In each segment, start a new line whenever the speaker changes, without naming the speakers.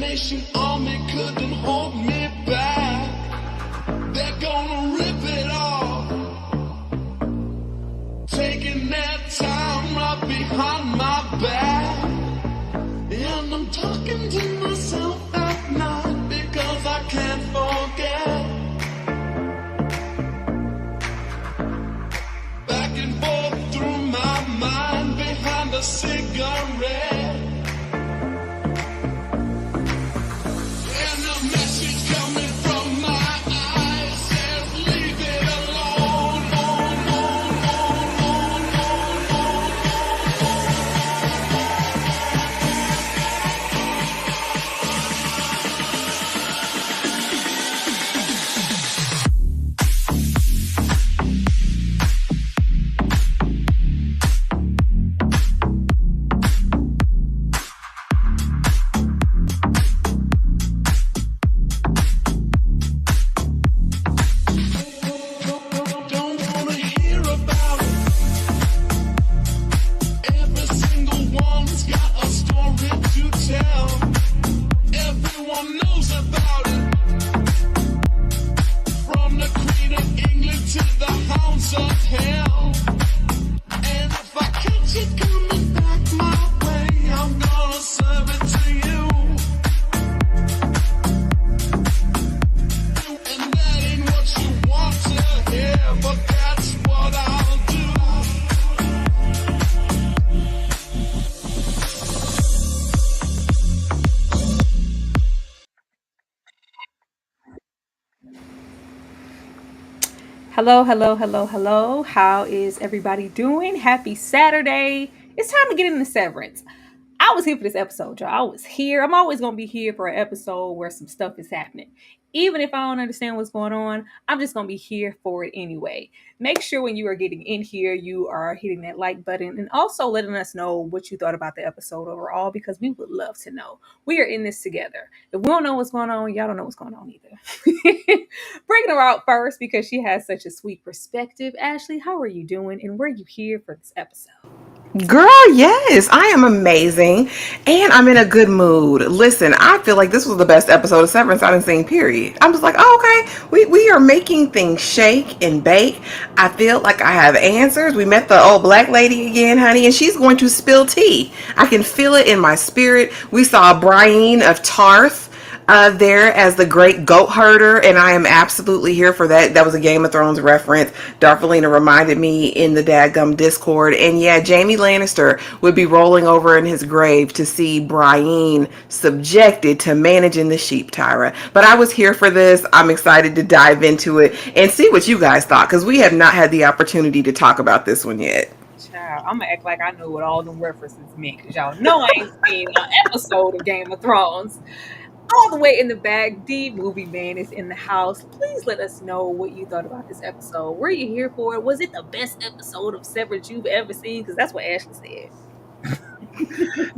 Salvation Army couldn't hold me back. They're gonna rip it off, taking their time right behind my back. And I'm talking to myself at night because I can't forget. Back and forth through my mind behind a cigarette. And a message coming from my eyes says, leave it alone. Don't wanna hear about it. Every single one's got a story to tell. Everyone knows about it. From the Queen of England to the hounds of hell. And if I catch it coming back my way, I'm gonna serve it to you. And that ain't what you want to hear, but that's what I'll do.
Hello, hello, hello, hello. How is everybody doing? Happy Saturday. It's time to get into Severance. I was here for this episode, y'all. I was here. I'm always going to be here for an episode where some stuff is happening. Even if I don't understand what's going on, I'm just going to be here for it anyway. Make sure when you are getting in here, you are hitting that like button and also letting us know what you thought about the episode overall, because we would love to know. We are in this together. If we don't know what's going on, y'all don't know what's going on either. Bringing her out first because she has such a sweet perspective. Ashley, how are you doing? And were you here for this episode?
Girl, yes, I am amazing, and I'm in a good mood. Listen, I feel like this was the best episode of Severance I've seen, period. I'm just like, oh, okay, we are making things shake and bake. I feel like I have answers. We met the old black lady again, honey, and she's going to spill tea. I can feel it in my spirit. We saw Brian of Tarth there as the great goat herder, and I am absolutely here for that. That was a Game of Thrones reference. Darfelina reminded me in the dadgum Discord, and yeah, Jaime Lannister would be rolling over in his grave to see Brienne subjected to managing the sheep, Tyra. But I was here for this. I'm excited to dive into it and see what you guys thought, because we have not had the opportunity to talk about this one yet.
Child, I'm gonna act like I know what all them references mean, because y'all know I ain't seen an episode of Game of Thrones. All the way in the back, the movie man is in the house. Please let us know what you thought about this episode. Were you here for it? Was it the best episode of Severance you've ever seen? Because that's what Ashley said.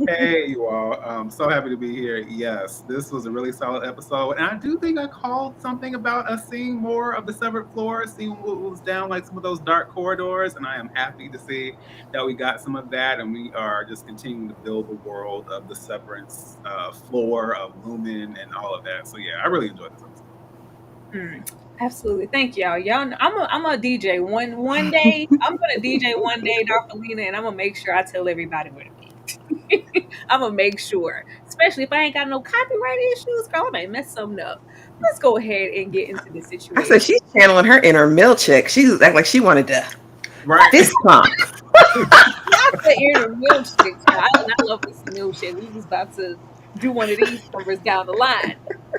Hey, you all. So happy to be here. Yes, this was a really solid episode. And I do think I called something about us seeing more of the severed floor, seeing what was down like some of those dark corridors. And I am happy to see that we got some of that. And we are just continuing to build the world of the Severance floor of Lumen and all of that. So, yeah, I really enjoyed this episode.
Absolutely. Thank y'all. Y'all, I'm a DJ one day. I'm gonna DJ one day, Darfelina, and I'm gonna make sure I tell everybody where to be. I'm gonna make sure, especially if I ain't got no copyright issues, girl, I may mess something up. Let's go ahead and get into the situation.
I said she's channeling her inner milkshake. She was acting like she wanted to fist pump.
Not the inner milkshake. I love this milkshake. We was about to do one of these numbers down the line,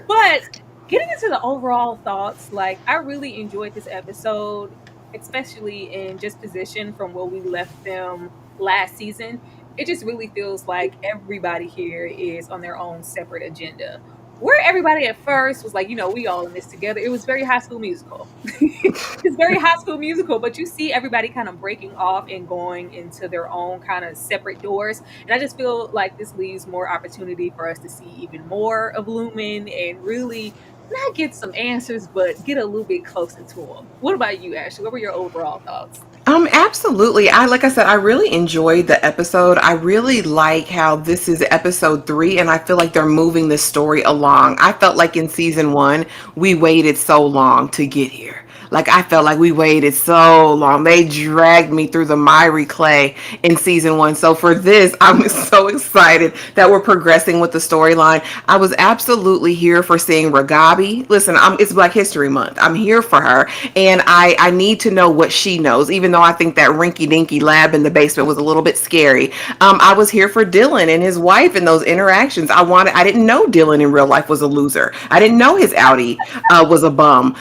but getting into the overall thoughts, like I really enjoyed this episode, especially in just position from where we left them last season. It just really feels like everybody here is on their own separate agenda. Where everybody at first was like, we all in this together. It was very High School Musical. It's very High School Musical, but you see everybody kind of breaking off and going into their own kind of separate doors. And I just feel like this leaves more opportunity for us to see even more of Lumen and really not get some answers, but get a little bit closer to them. What about you, Ashley? What were your overall thoughts?
Absolutely. Like I said, I really enjoyed the episode. I really like how this is episode 3, and I feel like they're moving this story along. I felt like in season 1, we waited so long to get here. Like I felt like we waited so long. They dragged me through the miry clay in season 1. So for this, I'm so excited that we're progressing with the storyline. I was absolutely here for seeing Ragabi. Listen, it's Black History Month. I'm here for her, and I need to know what she knows. Even though I think that rinky dinky lab in the basement was a little bit scary, I was here for Dylan and his wife and those interactions. I didn't know Dylan in real life was a loser. I didn't know his Audi was a bum.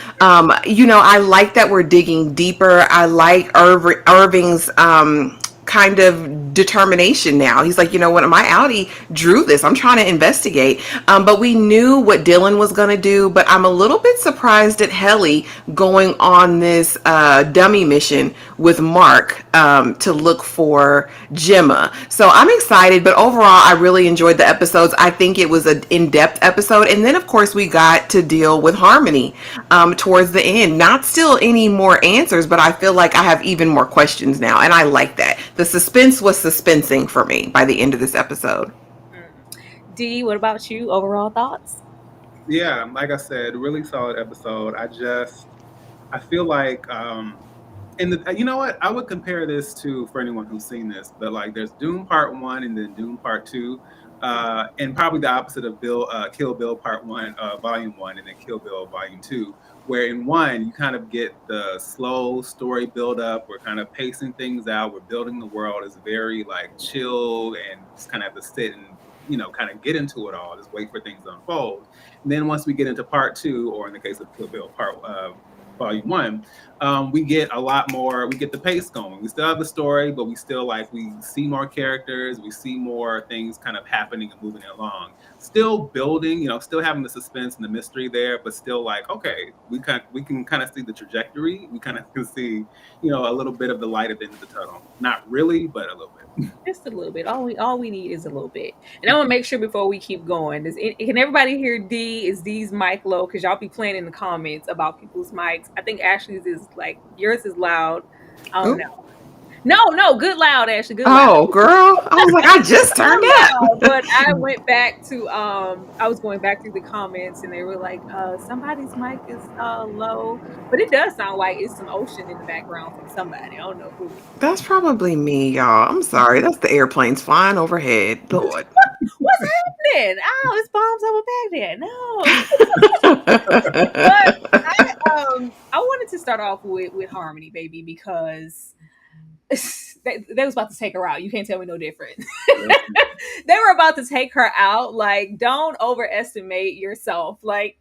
I like that we're digging deeper. I like Irving's kind of determination now. He's like, you know what, my Audi drew this. I'm trying to investigate. But we knew what Dylan was going to do. But I'm a little bit surprised at Helly going on this dummy mission with Mark to look for Gemma. So I'm excited. But overall, I really enjoyed the episodes. I think it was an in-depth episode. And then, of course, we got to deal with Harmony towards the end. Not still any more answers, but I feel like I have even more questions now. And I like that. The suspense was suspensing for me by the end of this episode.
D, what about you? Overall thoughts?
Yeah, like I said, really solid episode. I feel like, and you know what? I would compare this to, for anyone who's seen this, but like there's Doom Part 1 and then Doom Part 2, and probably the opposite of Kill Bill Part 1, Volume 1, and then Kill Bill Volume 2, where in one you kind of get the slow story build up. We're kind of pacing things out. We're building the world. It's very like chill and just kind of have to sit and kind of get into it all. Just wait for things to unfold. And then once we get into Part 2, or in the case of Kill Bill Volume 1, we get a lot more. We get the pace going. We still have the story, but we see more characters. We see more things kind of happening and moving along. Still building, still having the suspense and the mystery there, but still like, okay, we can kind of see the trajectory. We kind of can see, a little bit of the light at the end of the tunnel. Not really, but a little bit.
Just a little bit. All we need is a little bit. And I want to make sure before we keep going, can everybody hear D? Is D's mic low? Because y'all be playing in the comments about people's mics. I think Ashley's is like, yours is loud. I don't know. No, good loud, Ashley. Good loud.
Oh, girl. I was like, I just turned up.
But I went back to I was going back through the comments and they were like, somebody's mic is low. But it does sound like it's some ocean in the background from somebody. I don't know who.
That's probably me, y'all. I'm sorry. That's the airplanes flying overhead. Lord.
What's happening? Oh, it's bombs over back there. No. But I wanted to start off with Harmony, baby, because they was about to take her out. You can't tell me no different. They were about to take her out. Like, don't overestimate yourself. Like,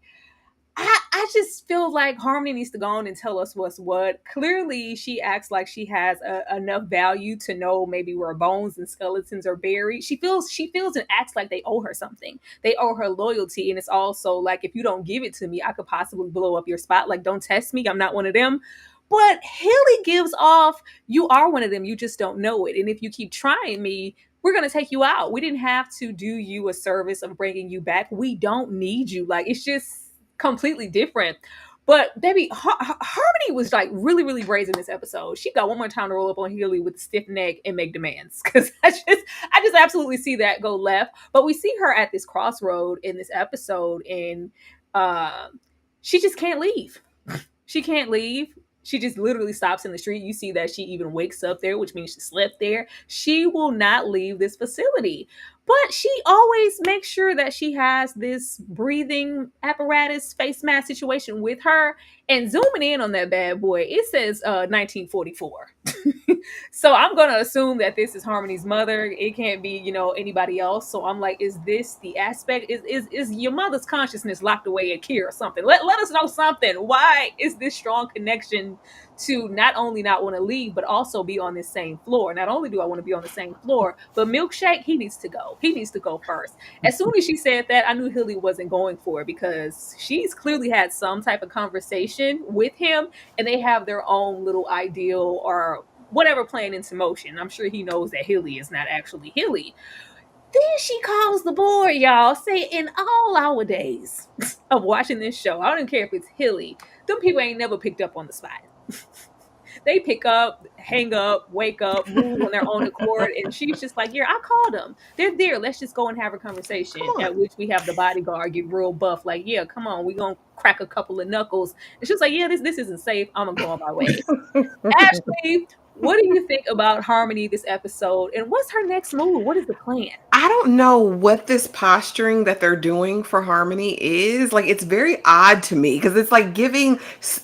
I just feel like Harmony needs to go on and tell us what's what. Clearly, she acts like she has enough value to know maybe where bones and skeletons are buried. She feels and acts like they owe her something. They owe her loyalty, and it's also like, if you don't give it to me, I could possibly blow up your spot. Like, don't test me. I'm not one of them. But Haley gives off, you are one of them. You just don't know it. And if you keep trying me, we're going to take you out. We didn't have to do you a service of bringing you back. We don't need you. Like, it's just completely different. But baby, Harmony was like really, really brazen this episode. She got one more time to roll up on Haley with a stiff neck and make demands, because I just absolutely see that go left. But we see her at this crossroad in this episode, and she just can't leave. She can't leave. She just literally stops in the street. You see that she even wakes up there, which means she slept there. She will not leave this facility. But she always makes sure that she has this breathing apparatus, face mask situation with her. And zooming in on that bad boy, it says 1944. So I'm going to assume that this is Harmony's mother. It can't be, anybody else. So I'm like, is this the aspect? Is your mother's consciousness locked away at Keir or something? Let us know something. Why is this strong connection to not only not want to leave, but also be on the same floor? Not only do I want to be on the same floor, but Milkshake, he needs to go. He needs to go first. As soon as she said that, I knew Hilly wasn't going for it, because she's clearly had some type of conversation with him, and they have their own little ideal or whatever playing into motion. I'm sure he knows that Hilly is not actually Hilly. Then she calls the board, y'all. Say in all our days of watching this show, I don't care if it's Hilly, them people ain't never picked up on the spot. They pick up, hang up, wake up, move on their own accord. And she's just like, yeah, I called them. They're there. Let's just go and have a conversation.
Come
At
on.
which we have the bodyguard get real buff, like, yeah, come on, we're gonna crack a couple of knuckles. And she's like, yeah, this isn't safe. I'm gonna go on my way. Ashley, what do you think about Harmony this episode? And what's her next move? What is the plan?
I don't know what this posturing that they're doing for Harmony is. Like, it's very odd to me because it's like giving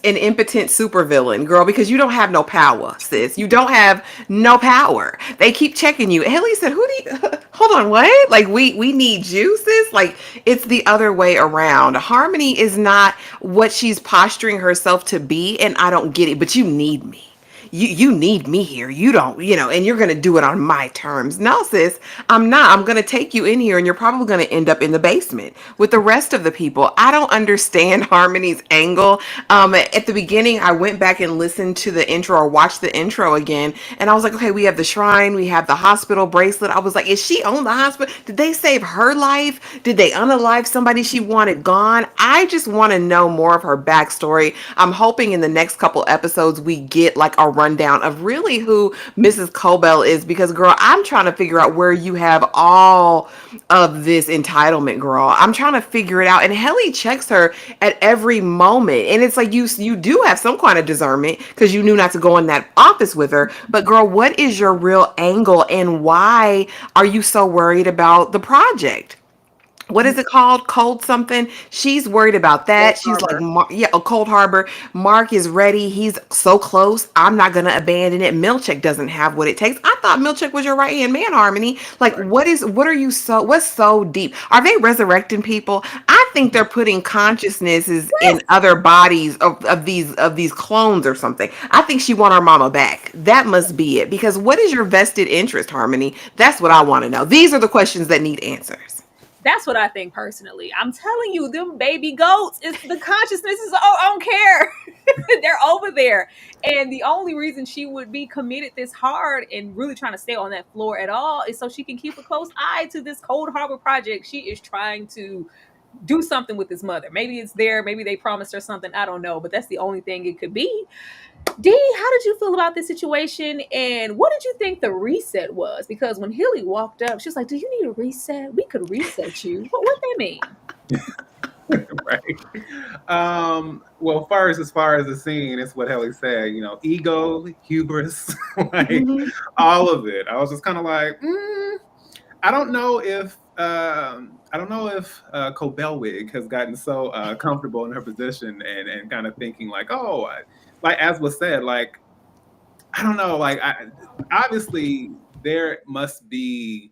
an impotent supervillain, girl, because you don't have no power, sis. You don't have no power. They keep checking you. Haley said, "Who do you? Hold on, what? Like, we need you, sis." Like, it's the other way around. Harmony is not what she's posturing herself to be, and I don't get it. But you need me. You need me here. You don't, and you're gonna do it on my terms. No, sis, I'm not. I'm gonna take you in here and you're probably gonna end up in the basement with the rest of the people. I don't understand Harmony's angle. At the beginning, I went back and listened to the intro or watched the intro again, and I was like, okay, we have the shrine, we have the hospital bracelet. I was like, is she on the hospital? Did they save her life? Did they unalive somebody she wanted gone? I just want to know more of her backstory. I'm hoping in the next couple episodes we get like a rundown of really who Mrs. Cobell is, because girl, I'm trying to figure out where you have all of this entitlement, girl. I'm trying to figure it out. And Helly checks her at every moment. And it's like you do have some kind of discernment because you knew not to go in that office with her. But girl, what is your real angle and why are you so worried about the project? What is it called? Cold something. She's worried about
Cold
that. She's like,
Harbor.
Yeah, a Cold Harbor. Mark is ready. He's so close. I'm not gonna abandon it. Milchick doesn't have what it takes. I thought Milchick was your right hand man, Harmony. Like,
Right.
what's so deep? Are they resurrecting people? I think they're putting consciousnesses
Yes,
in other bodies of these clones or something. I think she want her mama back. That must be it. Because what is your vested interest, Harmony? That's what I want to know. These are the questions that need answers.
that's what I think personally. I'm telling you, them baby goats, it's the consciousness is, oh, I don't care. They're over there. And the only reason she would be committed this hard and really trying to stay on that floor at all is so she can keep a close eye to this Cold Harbor project. She is trying to do something with his mother. Maybe it's there, maybe they promised her something. I don't know, but that's the only thing it could be. Dee, how did you feel about this situation? And what did you think the reset was? Because when Hilly walked up, she was like, do you need a reset? We could reset you. What that mean?
Right. Well, first, as far as the scene, it's what Helly said, ego, hubris, like
Mhm.
all of it. I was just kind of like, I don't know if Cobellwig has gotten so comfortable in her position and kind of thinking like, oh, like as was said, like I don't know, like obviously there must be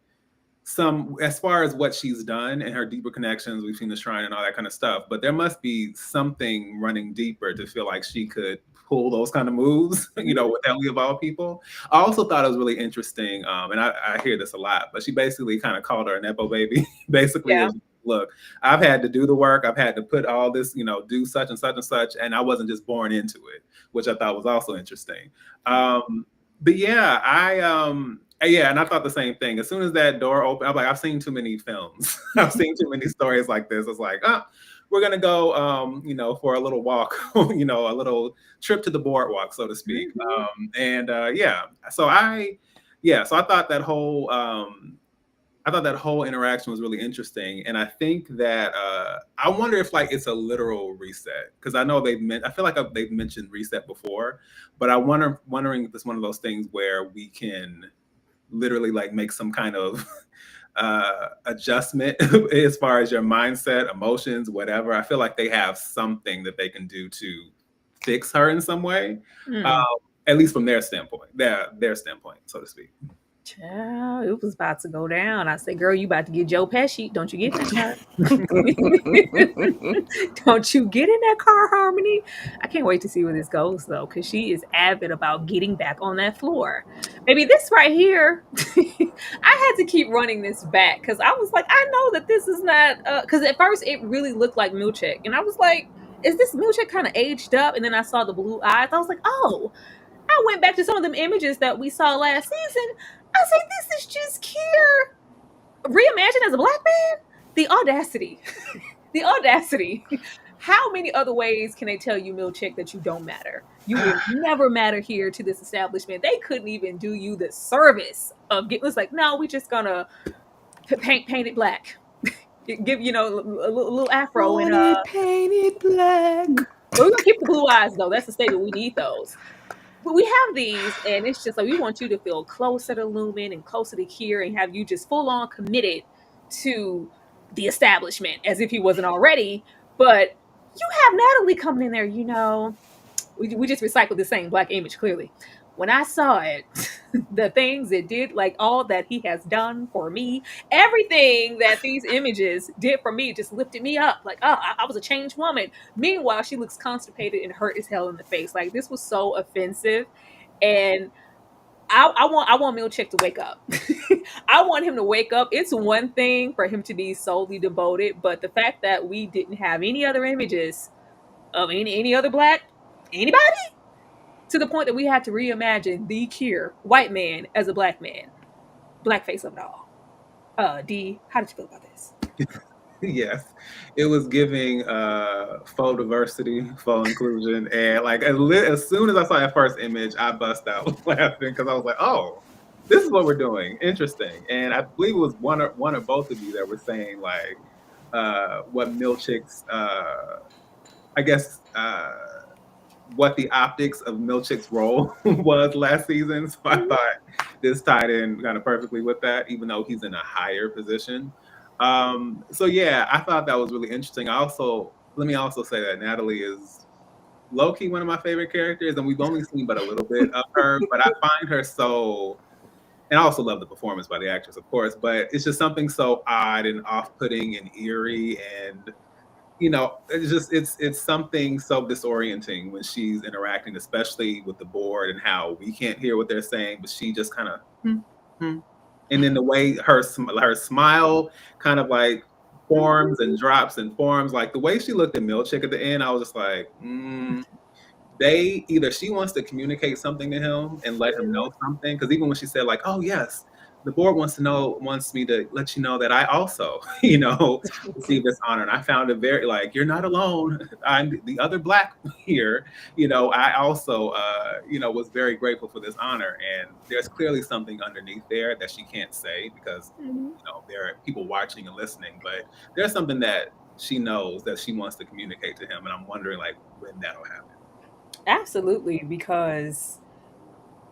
some, as far as what she's done and her deeper connections, we've seen the shrine and all that kind of stuff, but there must be something running deeper to feel like she could pull those kind of moves, with Ellie of all people. I also thought it was really interesting, and I hear this a lot, but she basically kind of called her a nepo baby. Basically,
Yeah.
is, look, I've had to do the work, I've had to put all this, do such and such and such, and I wasn't just born into it, which I thought was also interesting. But yeah, yeah, and I thought the same thing. As soon as that door opened, I'm like, I've seen too many films. I've seen too many stories like this. It's like, oh, we're gonna go, for a little walk, a little trip to the boardwalk, so to speak. Yeah, so so I thought that whole interaction was really interesting, and I think that I wonder if like it's a literal reset, because I know I feel like they've mentioned reset before, but wondering if it's one of those things where we can literally like make some kind of adjustment as far as your mindset, emotions, whatever. I feel like they have something that they can do to fix her in some way,
Hmm.
at least from their standpoint, their standpoint, so to speak.
Child, it was about to go down. I said, girl, you about to get Joe Pesci. Don't you get in that car. Don't you get in that car, Harmony. I can't wait to see where this goes, though, because she is avid about getting back on that floor. Maybe this right here, I had to keep running this back because I was like, I know that this is not, because at first it really looked like Milchick. And I was like, is this Milchick kind of aged up? And then I saw the blue eyes. I was like, oh, I went back to some of them images that we saw last season. I said, this is just Keir Reimagine as a black man? The audacity. The audacity. How many other ways can they tell you, Milchick, that you don't matter? You will never matter here to this establishment. They couldn't even do you the service of getting. It's like, no, we just gonna paint it black. Give a little afro and
Want it painted black.
we're gonna keep the blue eyes though. That's the statement. We need those. But we have these, and it's just like we want you to feel closer to Lumen and closer to Keir, and have you just full on committed to the establishment as if he wasn't already. But you have Natalie coming in there. We just recycled the same black image clearly. When I saw it, the things it did, like all that he has done for me, everything that these images did for me just lifted me up. Like, oh, I was a changed woman. Meanwhile, she looks constipated and hurt as hell in the face. Like, this was so offensive. And I want Milchick to wake up. I want him to wake up. It's one thing for him to be solely devoted, but the fact that we didn't have any other images of any other black anybody, to the point that we had to reimagine the Keir white man as a black man, blackface of it all. D, how did you feel about this?
Yes, it was giving faux diversity, faux inclusion, and like as soon as I saw that first image, I bust out laughing because I was like, "Oh, this is what we're doing. Interesting." And I believe it was one or both of you that were saying like what Milchick's, I guess, what the optics of Milchick's role was last season. So I thought this tied in kind of perfectly with that, even though he's in a higher position. So yeah, I thought that was really interesting. Let me also say that Natalie is low key one of my favorite characters, and we've only seen but a little bit of her, but I find her so, and I also love the performance by the actress, of course, but it's just something so odd and off-putting and eerie, and it's something so disorienting when she's interacting, especially with the board and how we can't hear what they're saying, but she just kind of and then the way her smile kind of like forms and drops and forms, like the way she looked at Milchick at the end, I was just like, she wants to communicate something to him and let him know something. Because even when she said like, "Oh yes, the board wants me to let you know that I also, receive this honor," and I found it very like, "You're not alone. I'm the other black here." I also, was very grateful for this honor, and there's clearly something underneath there that she can't say because there are people watching and listening, but there's something that she knows that she wants to communicate to him, and I'm wondering like when that'll happen.
Absolutely, because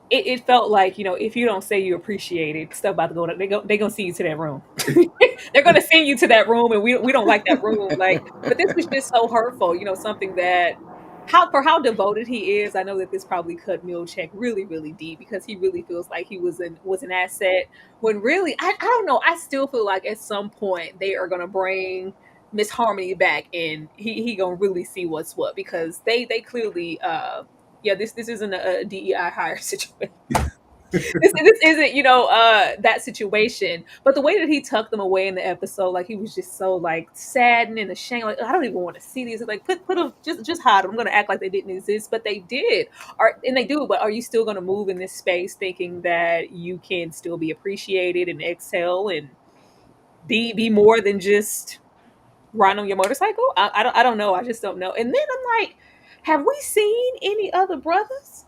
it felt like, if you don't say you appreciate it, stuff about to go. They're gonna see you to that room. They're gonna send you to that room, and we don't like that room. Like, but this was just so hurtful. Something that how devoted he is. I know that this probably cut Milchick really, really deep because he really feels like he was an asset. When really, I don't know. I still feel like at some point they are gonna bring Miss Harmony back, and he gonna really see what's what, because they clearly this isn't a DEI hire situation. this isn't that situation. But the way that he tucked them away in the episode, like he was just so like saddened and ashamed, like I don't even want to see these. Like put them, just hide them. I'm gonna act like they didn't exist, but they did. And they do. But are you still gonna move in this space thinking that you can still be appreciated and excel and be more than just riding on your motorcycle? I don't know. I just don't know. And then I'm like, have we seen any other brothers?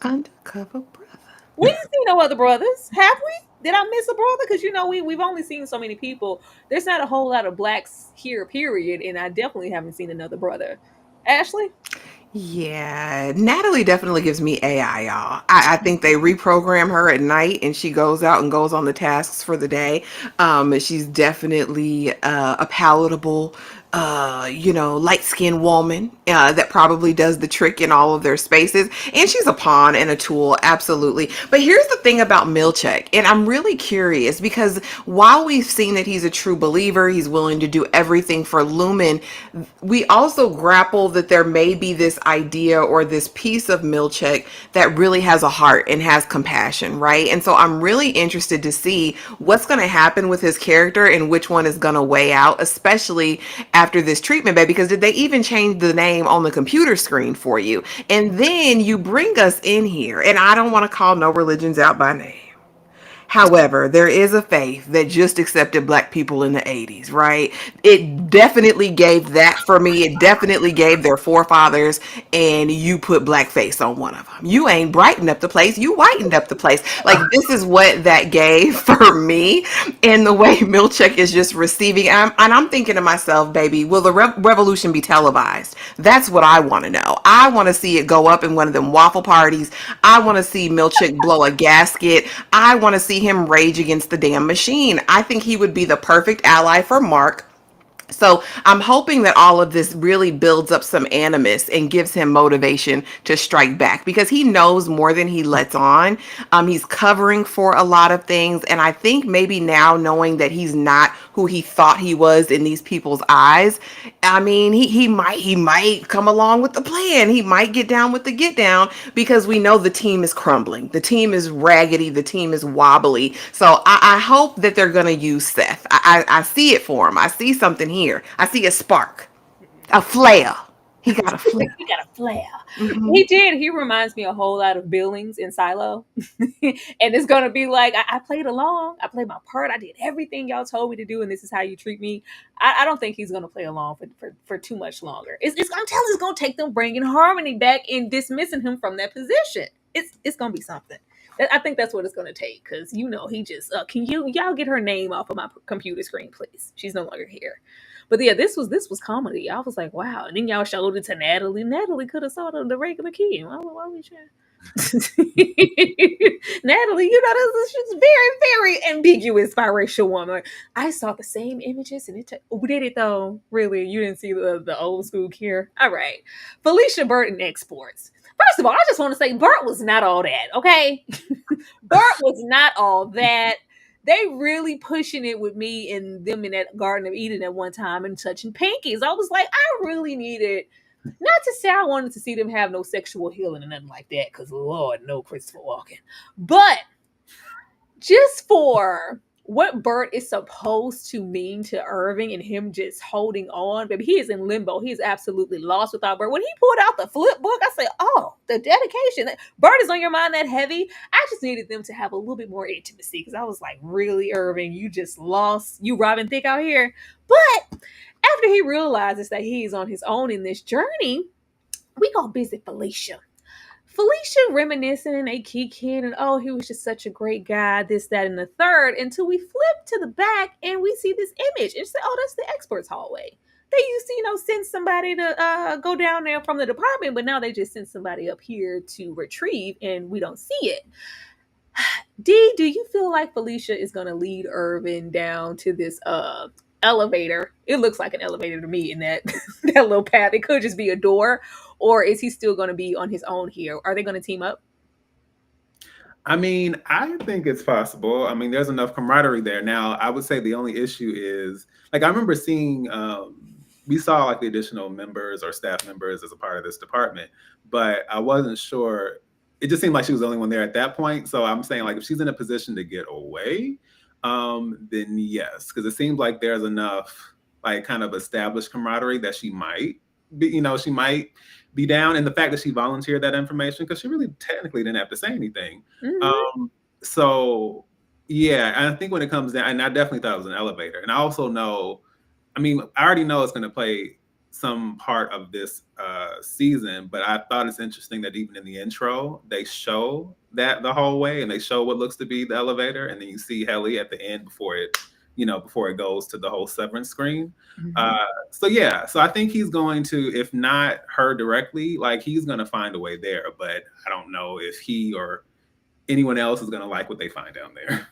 Undercover brother.
We ain't seen no other brothers, have we? Did I miss a brother? Because we've only seen so many people. There's not a whole lot of blacks here, period, and I definitely haven't seen another brother. Ashley?
Yeah, Natalie definitely gives me AI, y'all. I think they reprogram her at night and she goes out and goes on the tasks for the day. She's definitely a palatable, light-skinned woman that probably does the trick in all of their spaces. And she's a pawn and a tool, absolutely. But here's the thing about Milchick, and I'm really curious because while we've seen that he's a true believer, he's willing to do everything for Lumen, we also grapple that there may be this idea or this piece of Milchick that really has a heart and has compassion, right? And so I'm really interested to see what's going to happen with his character and which one is going to weigh out, especially after this treatment bed, because did they even change the name on the computer screen for you? And then you bring us in here, and I don't want to call no religions out by name. However, there is a faith that just accepted black people in the 80s, right? It definitely gave that for me. It definitely gave their forefathers, and you put blackface on one of them. You ain't brightened up the place, you whitened up the place. Like, this is what that gave for me. And the way Milchek is just receiving, and I'm thinking to myself, baby, will the revolution be televised? That's what I want to know. I want to see it go up in one of them waffle parties. I want to see Milchek blow a gasket. I want to see him rage against the damn machine. I think he would be the perfect ally for Mark. So I'm hoping that all of this really builds up some animus and gives him motivation to strike back, because he knows more than he lets on. He's covering for a lot of things. And I think maybe now, knowing that he's not who he thought he was in these people's eyes, I mean, he might come along with the plan. He might get down with the get down, because we know the team is crumbling. The team is raggedy. The team is wobbly. So I hope that they're going to use Seth. I see it for him. I see something here. I see a spark, a flare. He got a flare.
He got a flare. He did. He reminds me a whole lot of Billings in Silo. And it's going to be like, I played along. I played my part. I did everything y'all told me to do, and this is how you treat me. I don't think he's going to play along for too much longer. I'm telling you, it's going to take them bringing Harmony back and dismissing him from that position. It's going to be something. I think that's what it's going to take, because, he just, can y'all get her name off of my computer screen, please? She's no longer here. But yeah, this was comedy. I was like, wow. And then y'all showed it to Natalie. Natalie could have saw the regular key. Why we trying? Natalie, she's very, very ambiguous biracial woman. I saw the same images, and did it though? Really, you didn't see the old school Keir? All right, Felicia Burton exports. First of all, I just want to say Bert was not all that. Okay, Bert was not all that. They really pushing it with me and them in that Garden of Eden at one time and touching pinkies. I was like, I really needed, not to say I wanted to see them have no sexual healing or nothing like that, because Lord, no Christopher Walken. But just for what Bert is supposed to mean to Irving and him just holding on, baby, he is in limbo. He is absolutely lost without Bert. When he pulled out the flip book, I said, oh, the dedication. Bert is on your mind that heavy. I just needed them to have a little bit more intimacy, because I was like, really, Irving, you just lost. You Robin Thicke out here. But after he realizes that he's on his own in this journey, we go visit Felicia. Felicia reminiscing and they kicking and oh, he was just such a great guy, this, that, and the third, until we flip to the back and we see this image and say, oh, that's the experts hallway. They used to, send somebody to go down there from the department, but now they just send somebody up here to retrieve and we don't see it. Dee, do you feel like Felicia is going to lead Irvin down to this elevator? It looks like an elevator to me in that that little path. It could just be a door, or is he still going to be on his own here? Are they going to team up?
I mean, I think it's possible. I mean, there's enough camaraderie there. Now, I would say the only issue is, like, I remember seeing, we saw like the additional members or staff members as a part of this department, but I wasn't sure. It just seemed like she was the only one there at that point. So I'm saying, like, if she's in a position to get away, then yes, because it seems like there's enough like kind of established camaraderie that she might be, she might be down. And the fact that she volunteered that information, because she really technically didn't have to say anything.
Mm-hmm.
So yeah, I think when it comes down, and I definitely thought it was an elevator. And I also know, I mean, I already know it's going to play some part of this season, but I thought it's interesting that even in the intro, they show that the hallway and they show what looks to be the elevator, and then you see Helly at the end before it goes to the whole Severance screen.
Mm-hmm.
So I think he's going to, if not her directly, like he's going to find a way there, but I don't know if he or anyone else is going to like what they find down there.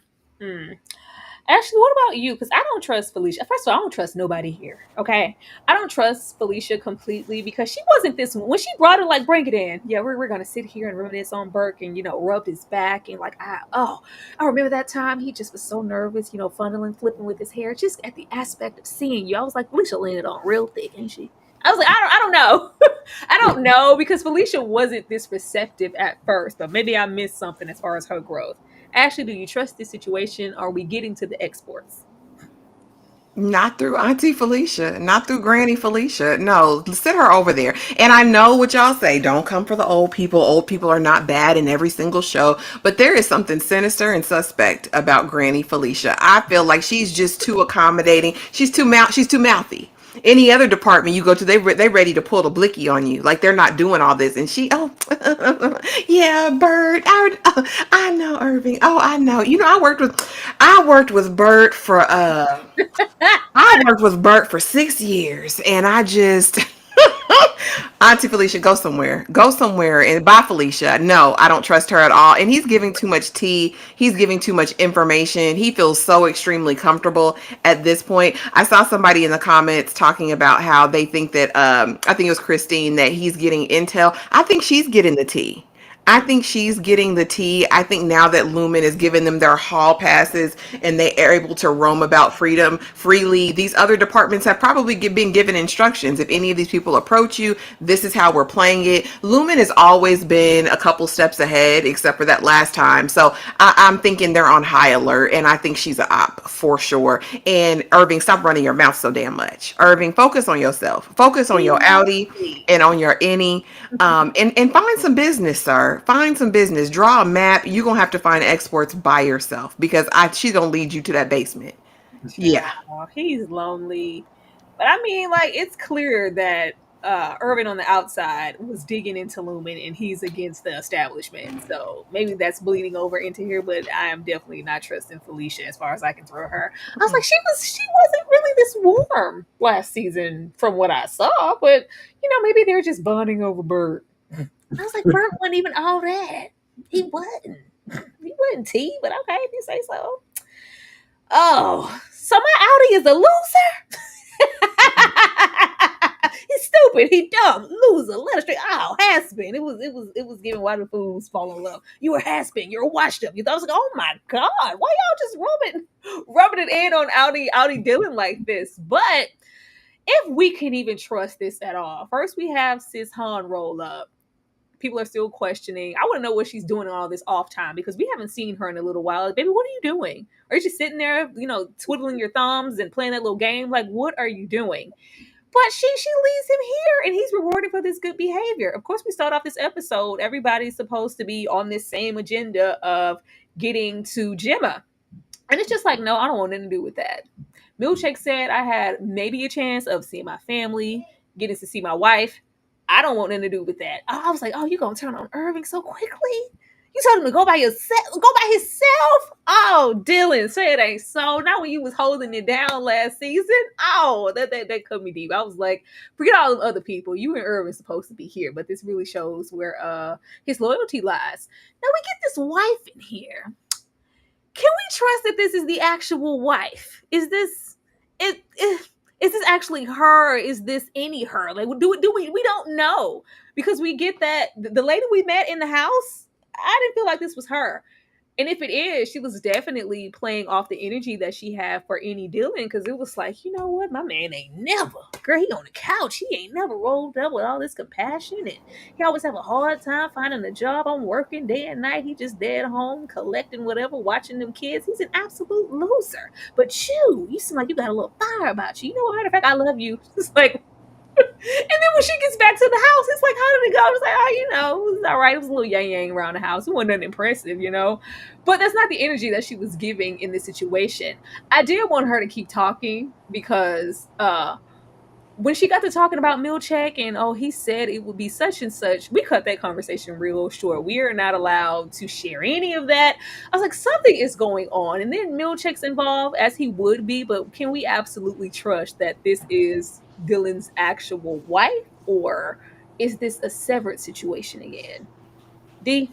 Ashley, what about you? Because I don't trust Felicia. First of all, I don't trust nobody here. Okay, I don't trust Felicia completely, because she wasn't this when she brought it. Like, bring it in. Yeah, we're gonna sit here and reminisce on Burke and rub his back and like I remember that time he just was so nervous, flipping with his hair. Just at the aspect of seeing you, I was like, Felicia landed on real thick, ain't she? I was like, I don't know. I don't know, because Felicia wasn't this receptive at first, but maybe I missed something as far as her growth. Ashley, do you trust this situation? Are we getting to the exports?
Not through Auntie Felicia, not through Granny Felicia. No, sit her over there. And I know what y'all say. Don't come for the old people. Old people are not bad in every single show. But there is something sinister and suspect about Granny Felicia. I feel like she's just too accommodating. She's too mouthy. Any other department you go to, they ready to pull the blicky on you. Like they're not doing all this. And she, oh, yeah, Bert. I know Irving. Oh, I know. You know, I worked with Bert for I worked with Bert for 6 years, and I just Auntie Felicia, go somewhere. Go somewhere and bye Felicia. No, I don't trust her at all. And he's giving too much tea. He's giving too much information. He feels so extremely comfortable at this point. I saw somebody in the comments talking about how they think that I think it was Christine that he's getting intel. I think she's getting the tea. I think she's getting the tea. I think now that Lumen is giving them their hall passes and they are able to roam about freely, these other departments have probably been given instructions. If any of these people approach you, this is how we're playing it. Lumen has always been a couple steps ahead, except for that last time. So I'm thinking they're on high alert, and I think she's an op for sure. And Irving, stop running your mouth so damn much. Irving, focus on yourself. Focus on your outie and on your innie. And find some business, sir. Find some business. Draw a map. You're gonna have to find exports by yourself because she's gonna lead you to that basement. Yeah.
Oh, he's lonely. But I mean, like, it's clear that Irvin on the outside was digging into Lumen and he's against the establishment. So maybe that's bleeding over into here, but I am definitely not trusting Felicia as far as I can throw her. I was like, she wasn't really this warm last season from what I saw, but maybe they're just bonding over Bert. I was like, Bert wasn't even all that. He wasn't. He wasn't T, but okay, if you say so. Oh, so my Audi is a loser? He's stupid. He dumb. Loser. Let us straight. Oh, has been. It was giving why the fools fall in love. You were has been. You're washed up. You thought I was like, oh my god, why y'all just rubbing it in on Audi Dylan like this? But if we can even trust this at all, first we have Sis Han roll up. People are still questioning. I want to know what she's doing on all this off time because we haven't seen her in a little while. Like, baby, what are you doing? Are you just sitting there, twiddling your thumbs and playing that little game? Like, what are you doing? But she leaves him here and he's rewarded for this good behavior. Of course, we start off this episode. Everybody's supposed to be on this same agenda of getting to Gemma. And it's just like, no, I don't want anything to do with that. Milkshake said I had maybe a chance of seeing my family, getting to see my wife. I don't want nothing to do with that. I was like, oh, you gonna turn on Irving so quickly? You told him to go by himself? Oh, Dylan, say it ain't so. Not when you was holding it down last season. Oh, that cut me deep. I was like, forget all the other people. You and Irving supposed to be here, but this really shows where his loyalty lies. Now we get this wife in here. Can we trust that this is the actual wife? Is this is this actually her? Is this any her? Like, do we don't know because we get that the lady we met in the house. I didn't feel like this was her. And if it is, she was definitely playing off the energy that she had for any Dylan because it was like, you know what, my man ain't never, girl, he on the couch. He ain't never rolled up with all this compassion and he always have a hard time finding a job. I'm working day and night. He just dead home collecting whatever, watching them kids. He's an absolute loser. But you seem like you got a little fire about you. You know what, matter of fact, I love you. It's like, and then when she gets back to the house, it's like, how did it go? I was like, oh, it was all right. It was a little yang around the house. It wasn't nothing impressive, But that's not the energy that she was giving in this situation. I did want her to keep talking because when she got to talking about Milchek and he said it would be such and such, we cut that conversation real short. We are not allowed to share any of that. I was like, something is going on. And then Milchek's involved as he would be, but can we absolutely trust that this is Dylan's actual wife or is this a Severance situation again? D?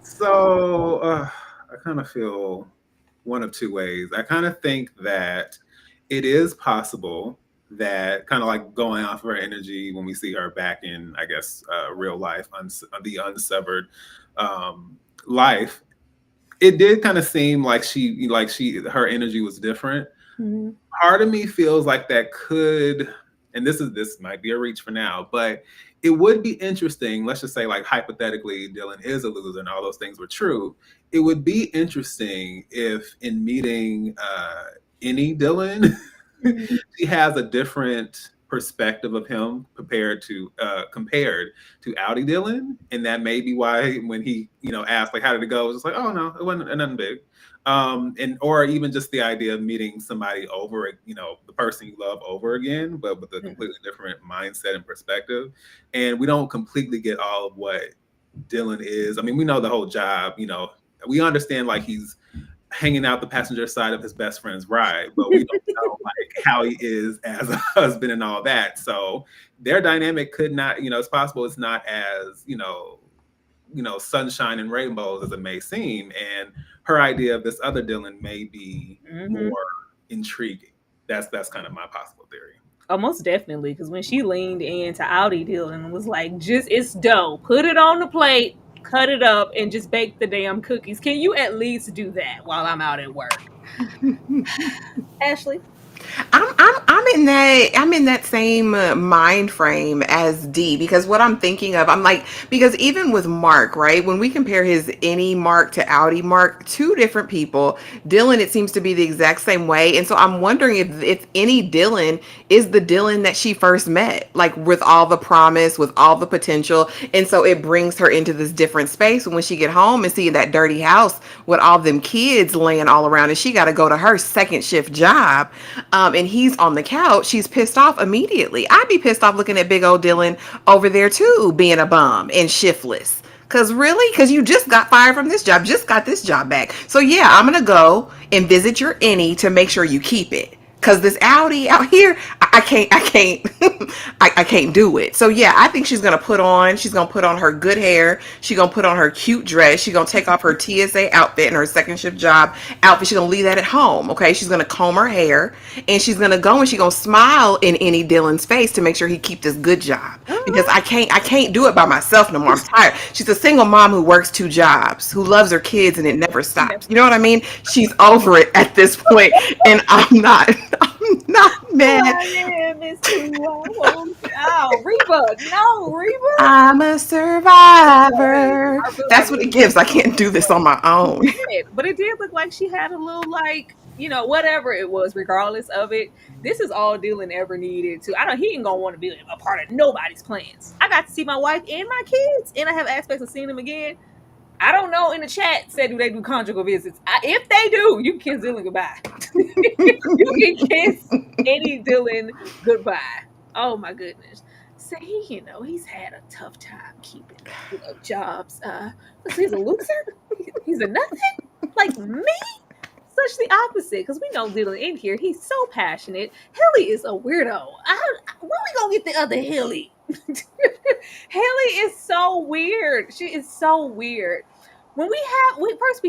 So I kind of feel one of two ways. I kind of think that it is possible that kind of like going off of her energy when we see her back in, I guess, real life, the unsevered life, it did kind of seem like her energy was different.
Mm-hmm.
Part of me feels like that could, and this might be a reach for now, but it would be interesting. Let's just say, like, hypothetically, Dylan is a loser and all those things were true. It would be interesting if in meeting any Dylan.
Mhm.
She has a different perspective of him compared to Audi Dylan, and that may be why when he asked like how did it go, it was just like, oh no, it wasn't nothing big. And or even just the idea of meeting somebody over, the person you love over again, but with a completely different mindset and perspective. And we don't completely get all of what Dylan is. I mean, we know the whole job, we understand like he's hanging out the passenger side of his best friend's ride, but we don't know like how he is as a husband and all that. So their dynamic could not, it's possible it's not as, sunshine and rainbows as it may seem. And her idea of this other Dylan may be more intriguing. That's kind of my possible theory.
Oh, most definitely. Because when she leaned into Audi Dylan and was like, just, it's dough. Put it on the plate, cut it up, and just bake the damn cookies. Can you at least do that while I'm out at work? Ashley?
I'm in that same mind frame as D, because what I'm thinking of, I'm like, because even with Mark, right, when we compare his any Mark to Audi Mark, two different people. Dylan, it seems to be the exact same way, and so I'm wondering if any Dylan is the Dylan that she first met, like with all the promise, with all the potential, and so it brings her into this different space. When she get home and see that dirty house with all them kids laying all around, and she got to go to her second shift job. And he's on the couch, she's pissed off immediately. I'd be pissed off looking at big old Dylan over there too, being a bum and shiftless. Cause really, cause you just got fired from this job, just got this job back. So yeah, I'm gonna go and visit your any to make sure you keep it. Cause this Audi out here, I can't, I can't do it. So yeah, I think she's gonna put on her good hair. She's gonna put on her cute dress. She's gonna take off her TSA outfit and her second shift job outfit. She's gonna leave that at home. Okay, she's gonna comb her hair and she's gonna go and she's gonna smile in any Dylan's face to make sure he keep this good job. Because I can't do it by myself no more. I'm tired. She's a single mom who works two jobs, who loves her kids and it never stops. You know what I mean? She's over it at this point, and I'm not mad.
Reba, no, Reba.
I'm a survivor. That's what it gives. I can't do this on my own.
But it did look like she had a little, like, whatever it was, regardless of it. This is all Dylan ever needed to. He ain't gonna want to be a part of nobody's plans. I got to see my wife and my kids, and I have aspects of seeing them again. I don't know, in the chat said, do they do conjugal visits? If they do, you can kiss Dylan goodbye. You can kiss any Dylan goodbye. Oh my goodness. So he's had a tough time keeping jobs. He's a loser? He's a nothing? Like me? Such the opposite, because we know Dylan in here, he's so passionate. Helly is a weirdo. When we gonna get the other Helly? Helly is so weird. She is so weird. When we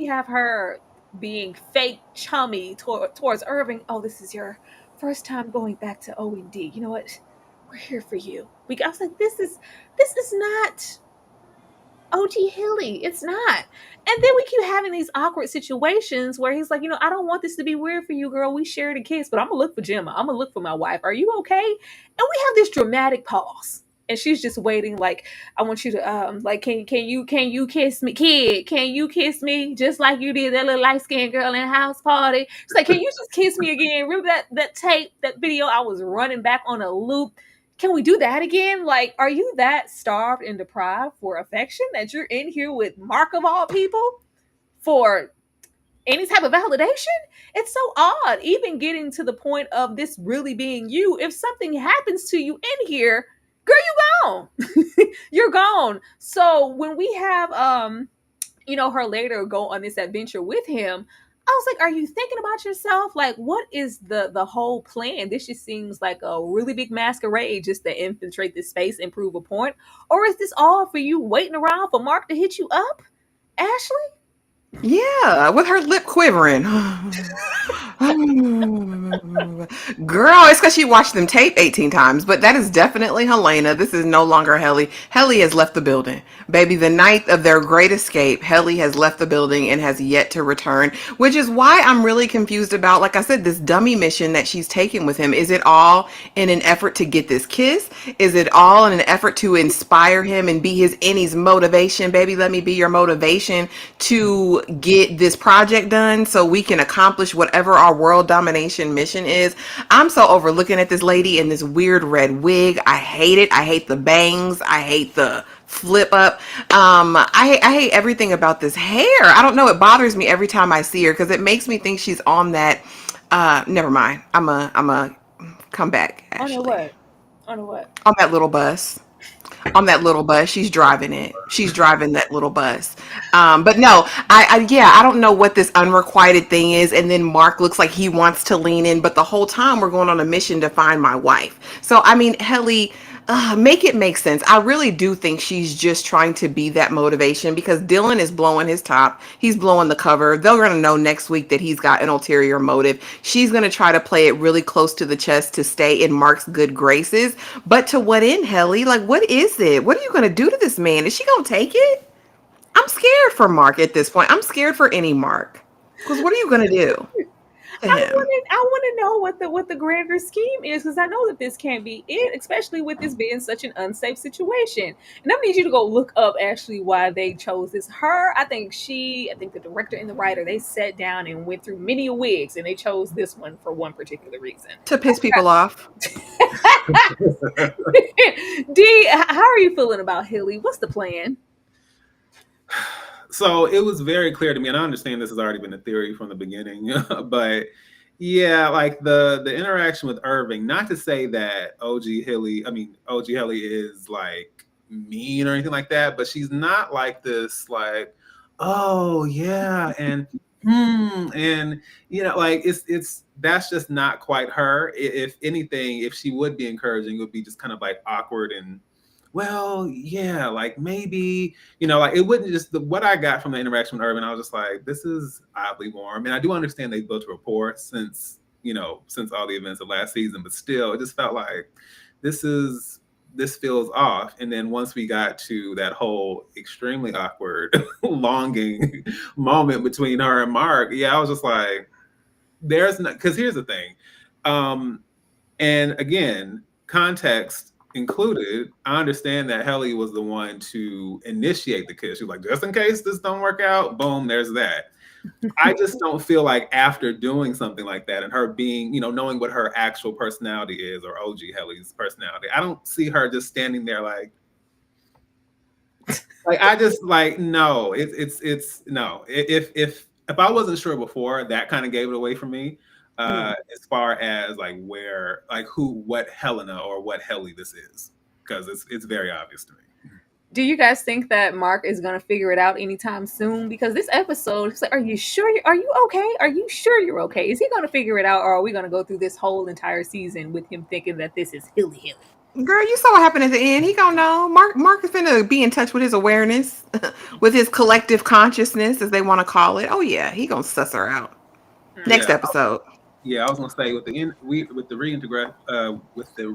have her being fake chummy towards Irving. Oh, this is your first time going back to O&D. You know what? We're here for you. I was like, this is not OG Helly. It's not. And then we keep having these awkward situations where he's like, I don't want this to be weird for you, girl. We shared a kiss, but I'm gonna look for Gemma. I'm gonna look for my wife. Are you okay? And we have this dramatic pause. And she's just waiting, like, I want you to like, can you kiss me, kid? Can you kiss me just like you did that little light-skinned girl in a house party? She's like, can you just kiss me again? Remember that tape, that video I was running back on a loop? Can we do that again? Like, are you that starved and deprived for affection that you're in here with Mark of all people for any type of validation? It's so odd, even getting to the point of this really being you. If something happens to you in here, girl, you gone. You're gone. So when we have her later go on this adventure with him, I was like, are you thinking about yourself? Like, what is the whole plan? This just seems like a really big masquerade just to infiltrate this space and prove a point. Or is this all for you waiting around for Mark to hit you up? Ashley?
Yeah, with her lip quivering. Girl, it's because she watched them tape 18 times, but that is definitely Helena. This is no longer Helly. Helly has left the building. Baby, the night of their great escape, Helly has left the building and has yet to return, which is why I'm really confused about, like I said, this dummy mission that she's taking with him. Is it all in an effort to get this kiss? Is it all in an effort to inspire him and be his motivation? Baby, let me be your motivation to get this project done so we can accomplish whatever our our world domination mission is. I'm so over looking at this lady in this weird red wig. I hate it. I hate the bangs. I hate the flip up. I hate everything about this hair. I don't know. It bothers me every time I see her because it makes me think she's on that. Never mind. I'm a come back,
On
Ashley.
what? On what?
On that little bus. On that little bus. She's driving it. She's driving that little bus. But no, I don't know what this unrequited thing is. And then Mark looks like he wants to lean in, but the whole time we're going on a mission to find my wife. So, I mean, Helly, make it make sense. I really do think she's just trying to be that motivation because Dylan is blowing his top. He's blowing the cover. They're going to know next week that he's got an ulterior motive. She's going to try to play it really close to the chest to stay in Mark's good graces. But to what end, Helly? Like, what is it? What are you going to do to this man? Is she going to take it? I'm scared for Mark at this point. I'm scared for any Mark. Because what are you going to do to him?
I want to know what the grander scheme is because I know that this can't be it, especially with this being such an unsafe situation. And I need you to go look up actually why they chose this. I think the director and the writer, they sat down and went through many wigs and they chose this one for one particular reason.
To piss people off.
D, how are you feeling about Helly? What's the plan?
So it was very clear to me, and I understand this has already been a theory from the beginning, but yeah, like the interaction with Irving, not to say that OG Helly is like mean or anything like that, but she's not like this, like, oh yeah, and and like it's that's just not quite her. If anything, if she would be encouraging, it would be just kind of like awkward and, well, yeah, like maybe, like it wouldn't just what I got from the interaction with Irving, I was just like, this is oddly warm. And I do understand they built a rapport since all the events of last season, but still, it just felt like this feels off. And then once we got to that whole extremely awkward, longing moment between her and Mark, yeah, I was just like, there's not, because here's the thing. And again, context included, I understand that Helly was the one to initiate the kiss. She was like, just in case this don't work out, boom, there's that. I just don't feel like after doing something like that and her being, knowing what her actual personality is, or OG Helly's personality, I don't see her just standing there like I just like, no, it's no. If I wasn't sure before, that kind of gave it away for me. As far as like where, like what Helena or what Helly this is, because it's very obvious to me.
Do you guys think that Mark is going to figure it out anytime soon? Because this episode, it's like, are you sure? Are you okay? Are you sure you're okay? Is he going to figure it out, or are we going to go through this whole entire season with him thinking that this is Helly?
Girl, you saw what happened at the end. He gonna know. Mark is gonna be in touch with his awareness, with his collective consciousness, as they want to call it. Oh yeah, he gonna suss her out. Next episode.
Yeah, I was gonna say with the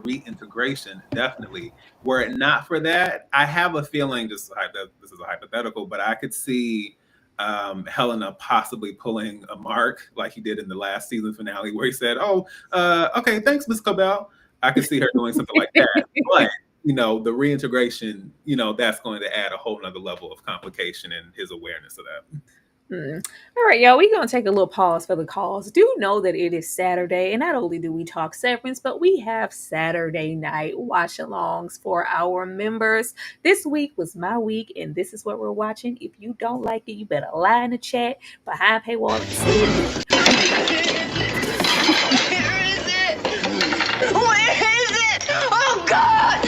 reintegration, definitely. Were it not for that, I have a feeling, this is a hypothetical, but I could see Helena possibly pulling a Mark like he did in the last season finale, where he said, "Oh, okay, thanks, Miss Cobell." I could see her doing something like that. But the reintegration, that's going to add a whole nother level of complication in his awareness of that.
All right, y'all, we're going to take a little pause for the calls. Do know that it is Saturday, and not only do we talk Severance, but we have Saturday night watch-alongs for our members. This week was my week, and this is what we're watching. If you don't like it, you better lie in the chat behind paywall.
Where is it? Oh, God!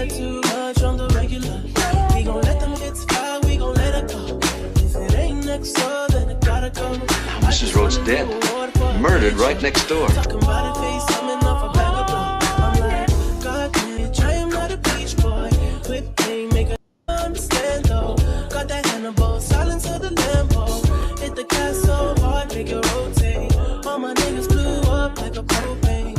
Too much on the regular. We gon' let them hits fly, we gon' let it go. If it ain't next door, then it gotta go.
Mrs. Rhodes dead. Murdered right next door.
Talking about it, face coming off a bag of blow. I'm like, God bitch, I am not a beach boy. Whip game, make a understand though. Got that Hannibal, silence of the Lambo. Hit the gas so hard, make it rotate. All my niggas blew up like a propane.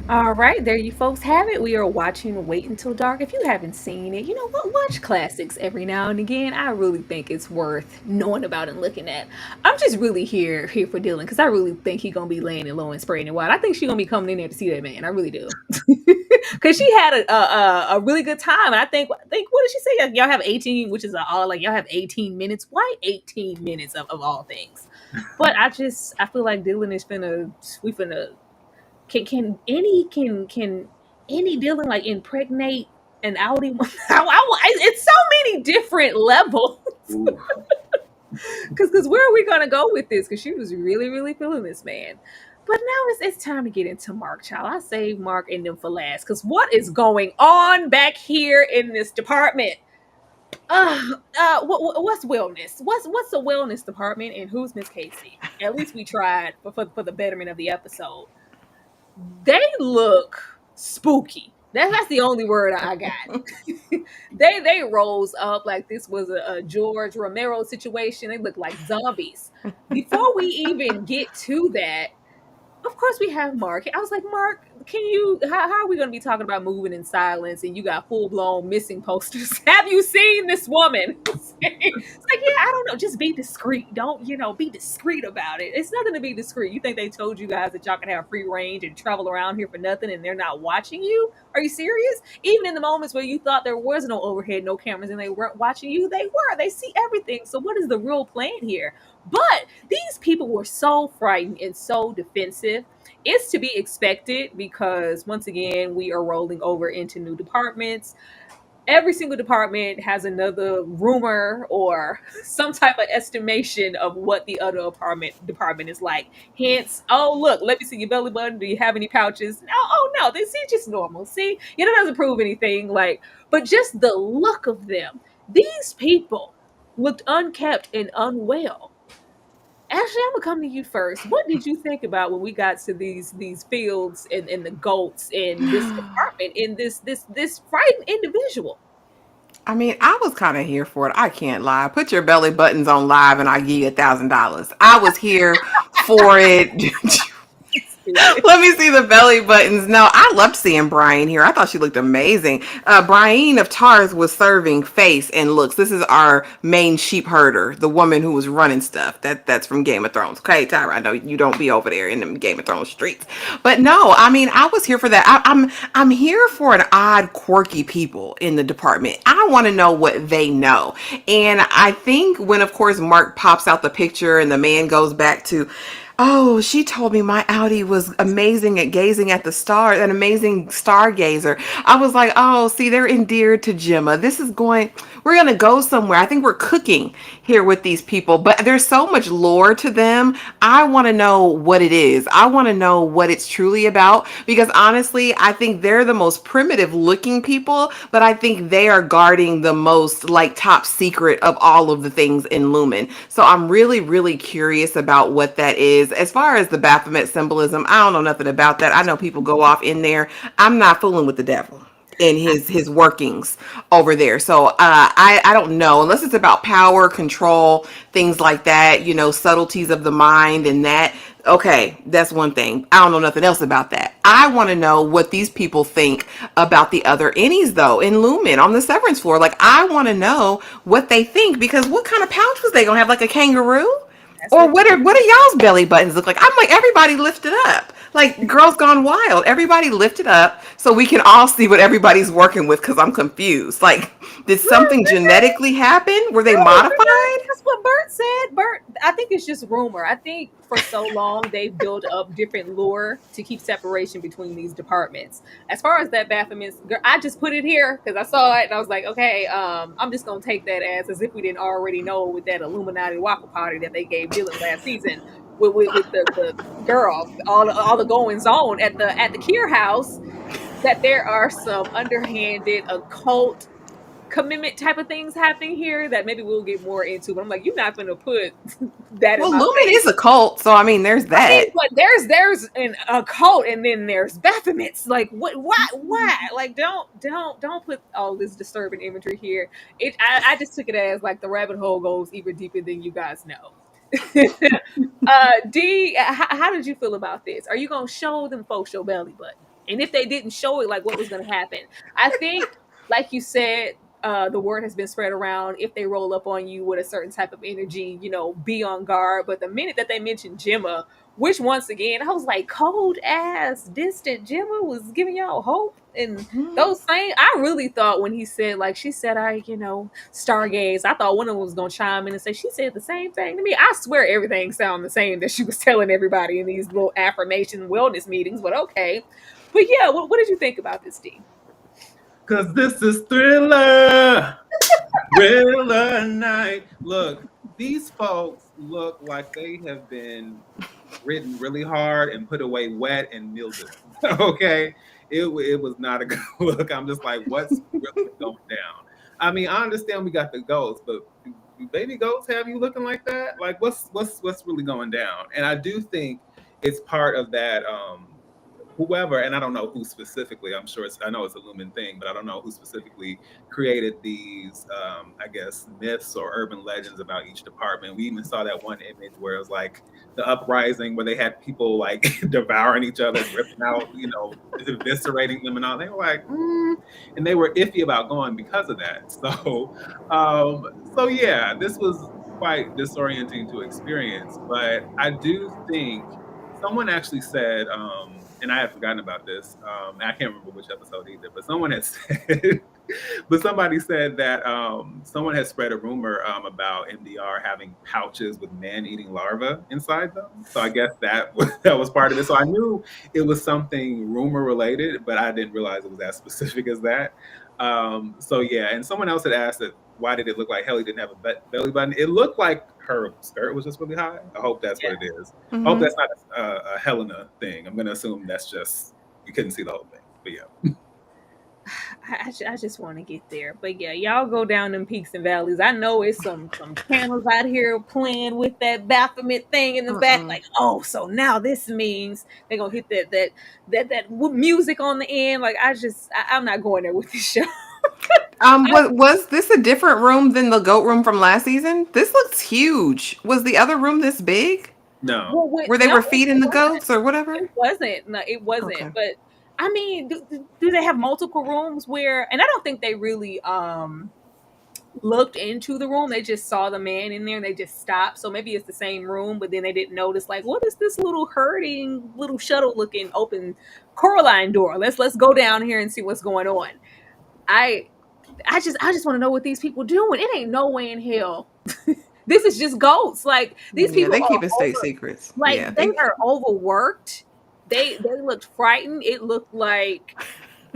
All right, there you folks have it. We are watching Wait Until Dark. If you haven't seen it, you know what? Watch classics every now and again. I really think it's worth knowing about and looking at. I'm just really here for Dylan because I really think he's gonna be laying it low and spraying it wide. I think she's gonna be coming in there to see that man. I really do, because she had a really good time. And I think what did she say? Like, y'all have 18, which is all like y'all have 18 minutes. Why 18 minutes of all things? But I feel like Dylan is finna can any Dylan like impregnate an Audi? It's so many different levels.
Ooh.
Because where are we gonna go with this? Because she was really feeling this man. But now it's time to get into Mark, child. I saved Mark and them for last. Because what is going on back here in this department? What's wellness? What's the wellness department, and who's Miss Casey? At least we tried for the betterment of the episode. They look spooky. That's the only word I got. They rose up like this was a George Romero situation. They look like zombies. Before we even get to that, of course we have Mark. I was like, Mark, how are we going to be talking about moving in silence and you got full-blown missing posters? Have you seen this woman? It's like, yeah, I don't know, just be discreet. Don't, be discreet about it. It's nothing to be discreet. You think they told you guys that y'all can have free range and travel around here for nothing and they're not watching you? Are you serious? Even in the moments where you thought there was no overhead, no cameras, and they weren't watching you, they were. They see everything. So what is the real plan here? But these people were so frightened and so defensive. It's to be expected because, once again, we are rolling over into new departments. Every single department has another rumor or some type of estimation of what the other department is like. Hence, oh look, let me see your belly button. Do you have any pouches? No, oh no, this is just normal. See, it doesn't prove anything. But just the look of them, these people looked unkept and unwell. Ashley, I'm gonna come to you first. What did you think about when we got to these fields and the goats in this department in this frightened individual?
I mean, I was kind of here for it. I can't lie. Put your belly buttons on live, and I give you $1,000. I was here for it.
Stupid.
Let me see the belly buttons. No, I loved seeing Brian here. I thought she looked amazing. Brian of Tarth was serving face and looks. This is our main sheep herder, the woman who was running stuff. That's from Game of Thrones. Okay, Tyra, I know you don't be over there in the Game of Thrones streets, but no, I mean, I was here for that. I'm here for an odd, quirky people in the department. I want to know what they know, and I think when, of course, Mark pops out the picture and the man goes back to, oh, she told me my Audi was amazing at gazing at the stars, an amazing stargazer. I was like, oh, see, they're endeared to Gemma. We're going to go somewhere. I think we're cooking here with these people, but there's so much lore to them. I want to know what it is. I want to know what it's truly about because honestly, I think they're the most primitive looking people, but I think they are guarding the most like top secret of all of the things in Lumen. So I'm really curious about what that is. As far as the Baphomet symbolism, I don't know nothing about that. I know people go off in there. I'm not fooling with the devil in his workings over there. So I don't know unless it's about power, control, things like that. Subtleties of the mind and that. Okay, that's one thing. I don't know nothing else about that. I want to know what these people think about the other innies though in Lumen on the Severance floor. Like I want to know what they think because what kind of pouch was they gonna have? Like a kangaroo?
That's
Or
it.
what are y'all's belly buttons look like? I'm like, everybody lift it up. Like Girls Gone Wild. Everybody lift it up so we can all see what everybody's working with because I'm confused. Like, did something genetically happen? Were they modified?
That's what Bert said. Bert, I think it's just rumor. I think for so long they've built up different lore to keep separation between these departments. As far as that Baphomet, I just put it here because I saw it and I was like, okay, I'm just gonna take that as if we didn't already know with that Illuminati Waka party that they gave Dylan last season with the girl, all the goings on at the Keir house, that there are some underhanded occult commitment type of things happening here that maybe we'll get more into. But I'm like, you're not gonna put that in
Well,
my
Lumen
face.
is a cult, so I mean, there's
I mean,
that.
but there's a cult and then there's Baphomets. Like what? Why? Like don't put all this disturbing imagery here. I just took it as like the rabbit hole goes even deeper than you guys know. D, how did you feel about this? Are you gonna show them folks your belly button? And if they didn't show it, like what was going to happen? I think, like you said, the word has been spread around. If they roll up on you with a certain type of energy, be on guard. But the minute that they mentioned Gemma, which once again, I was like, cold ass, distant Gemma was giving y'all hope. And those same, I really thought when he said, like, she said, stargaze, I thought one of them was going to chime in and say, she said the same thing to me. I swear everything sounded the same that she was telling everybody in these little affirmation wellness meetings, but okay. But yeah, what did you think about this, D?
Because this is Thriller. Thriller night. Look, these folks look like they have been ridden really hard and put away wet and mildew. Okay, it was not a good look. I'm just like, what's really going down? I mean, I understand we got the ghosts, but do baby ghosts have you looking like that? Like, what's really going down? And I do think it's part of that. Whoever, and I don't know who specifically, I know it's a Lumen thing, but I don't know who specifically created these, I guess, myths or urban legends about each department. We even saw that one image where it was like the uprising where they had people like devouring each other, ripping out, eviscerating them and all. They were like, and they were iffy about going because of that. So yeah, this was quite disorienting to experience, but I do think someone actually said, and I had forgotten about this. I can't remember which episode either, but someone had said, but somebody said that someone had spread a rumor about MDR having pouches with man-eating larvae inside them. So I guess that was part of it. So I knew it was something rumor related, but I didn't realize it was as specific as that. So yeah, and someone else had asked that why did it look like Helly didn't have a belly button? It looked like her skirt was just really high. I hope that's what it is. I hope that's not a Helena thing. I'm going to assume that's just, you couldn't see the whole thing. But yeah.
I just want to get there. But yeah, y'all go down them peaks and valleys. I know it's some channels out here playing with that Baphomet thing in the back. Like, oh, so now this means they're gonna hit that music on the end. Like, I'm not going there with this show.
Was this a different room than the goat room from last season? This looks huge. Was the other room this big?
No.
Where they were feeding the goats or whatever?
It wasn't. No, it wasn't.
Okay.
But I mean, do they have multiple rooms where? And I don't think they really looked into the room. They just saw the man in there and they just stopped. So maybe it's the same room, but then they didn't notice, like, what is this little hurting little shuttle looking open Coraline door? Let's go down here and see what's going on. I just want to know what these people doing. It ain't no way in hell. This is just goats. Like, these people
they keep
are
state secrets.
like, they are overworked. They looked frightened. It looked like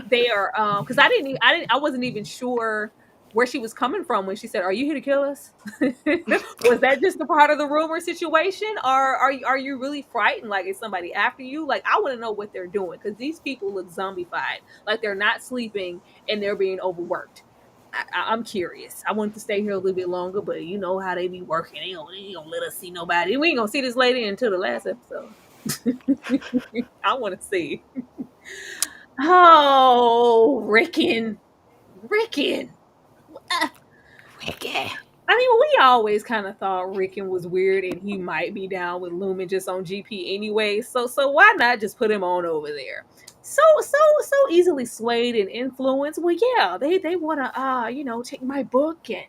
they are because I wasn't even sure where she was coming from when she said, "Are you here to kill us?" Was that just a part of the rumor situation, or are you really frightened? Like, is somebody after you? Like, I want to know what they're doing, because these people look zombified, like they're not sleeping and they're being overworked. I'm curious. I want to stay here a little bit longer, but you know how they be working. They ain't gonna let us see nobody. We ain't gonna see this lady until the last episode. I want to see. Oh, Ricken. I mean, we always kind of thought Ricken was weird and he might be down with Lumen just on GP anyway. So why not just put him on over there? So easily swayed and influenced. Well, yeah, they want to take my book, and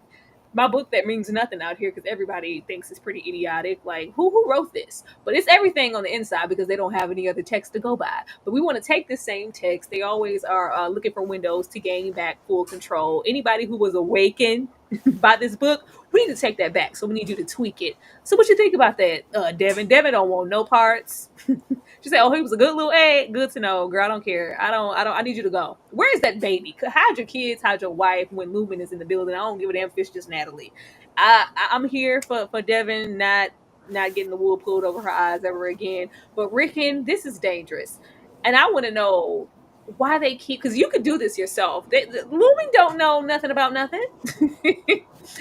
my book that means nothing out here because everybody thinks it's pretty idiotic. Like, who wrote this? But it's everything on the inside because they don't have any other text to go by. But we want to take the same text. They always are looking for windows to gain back full control. Anybody who was awakened by this book, we need to take that back. So we need you to tweak it. So what you think about that, Devin? Devin don't want no parts. She said, "Oh, he was a good little egg. Good to know, girl. I don't care. I need you to go. Where is that baby? Hide your kids. Hide your wife when Lumen is in the building. I don't give a damn if it's just Natalie. I'm here for Devin not getting the wool pulled over her eyes ever again. But Ricken, this is dangerous, and I want to know why they keep, because you could do this yourself. Lumen don't know nothing about nothing.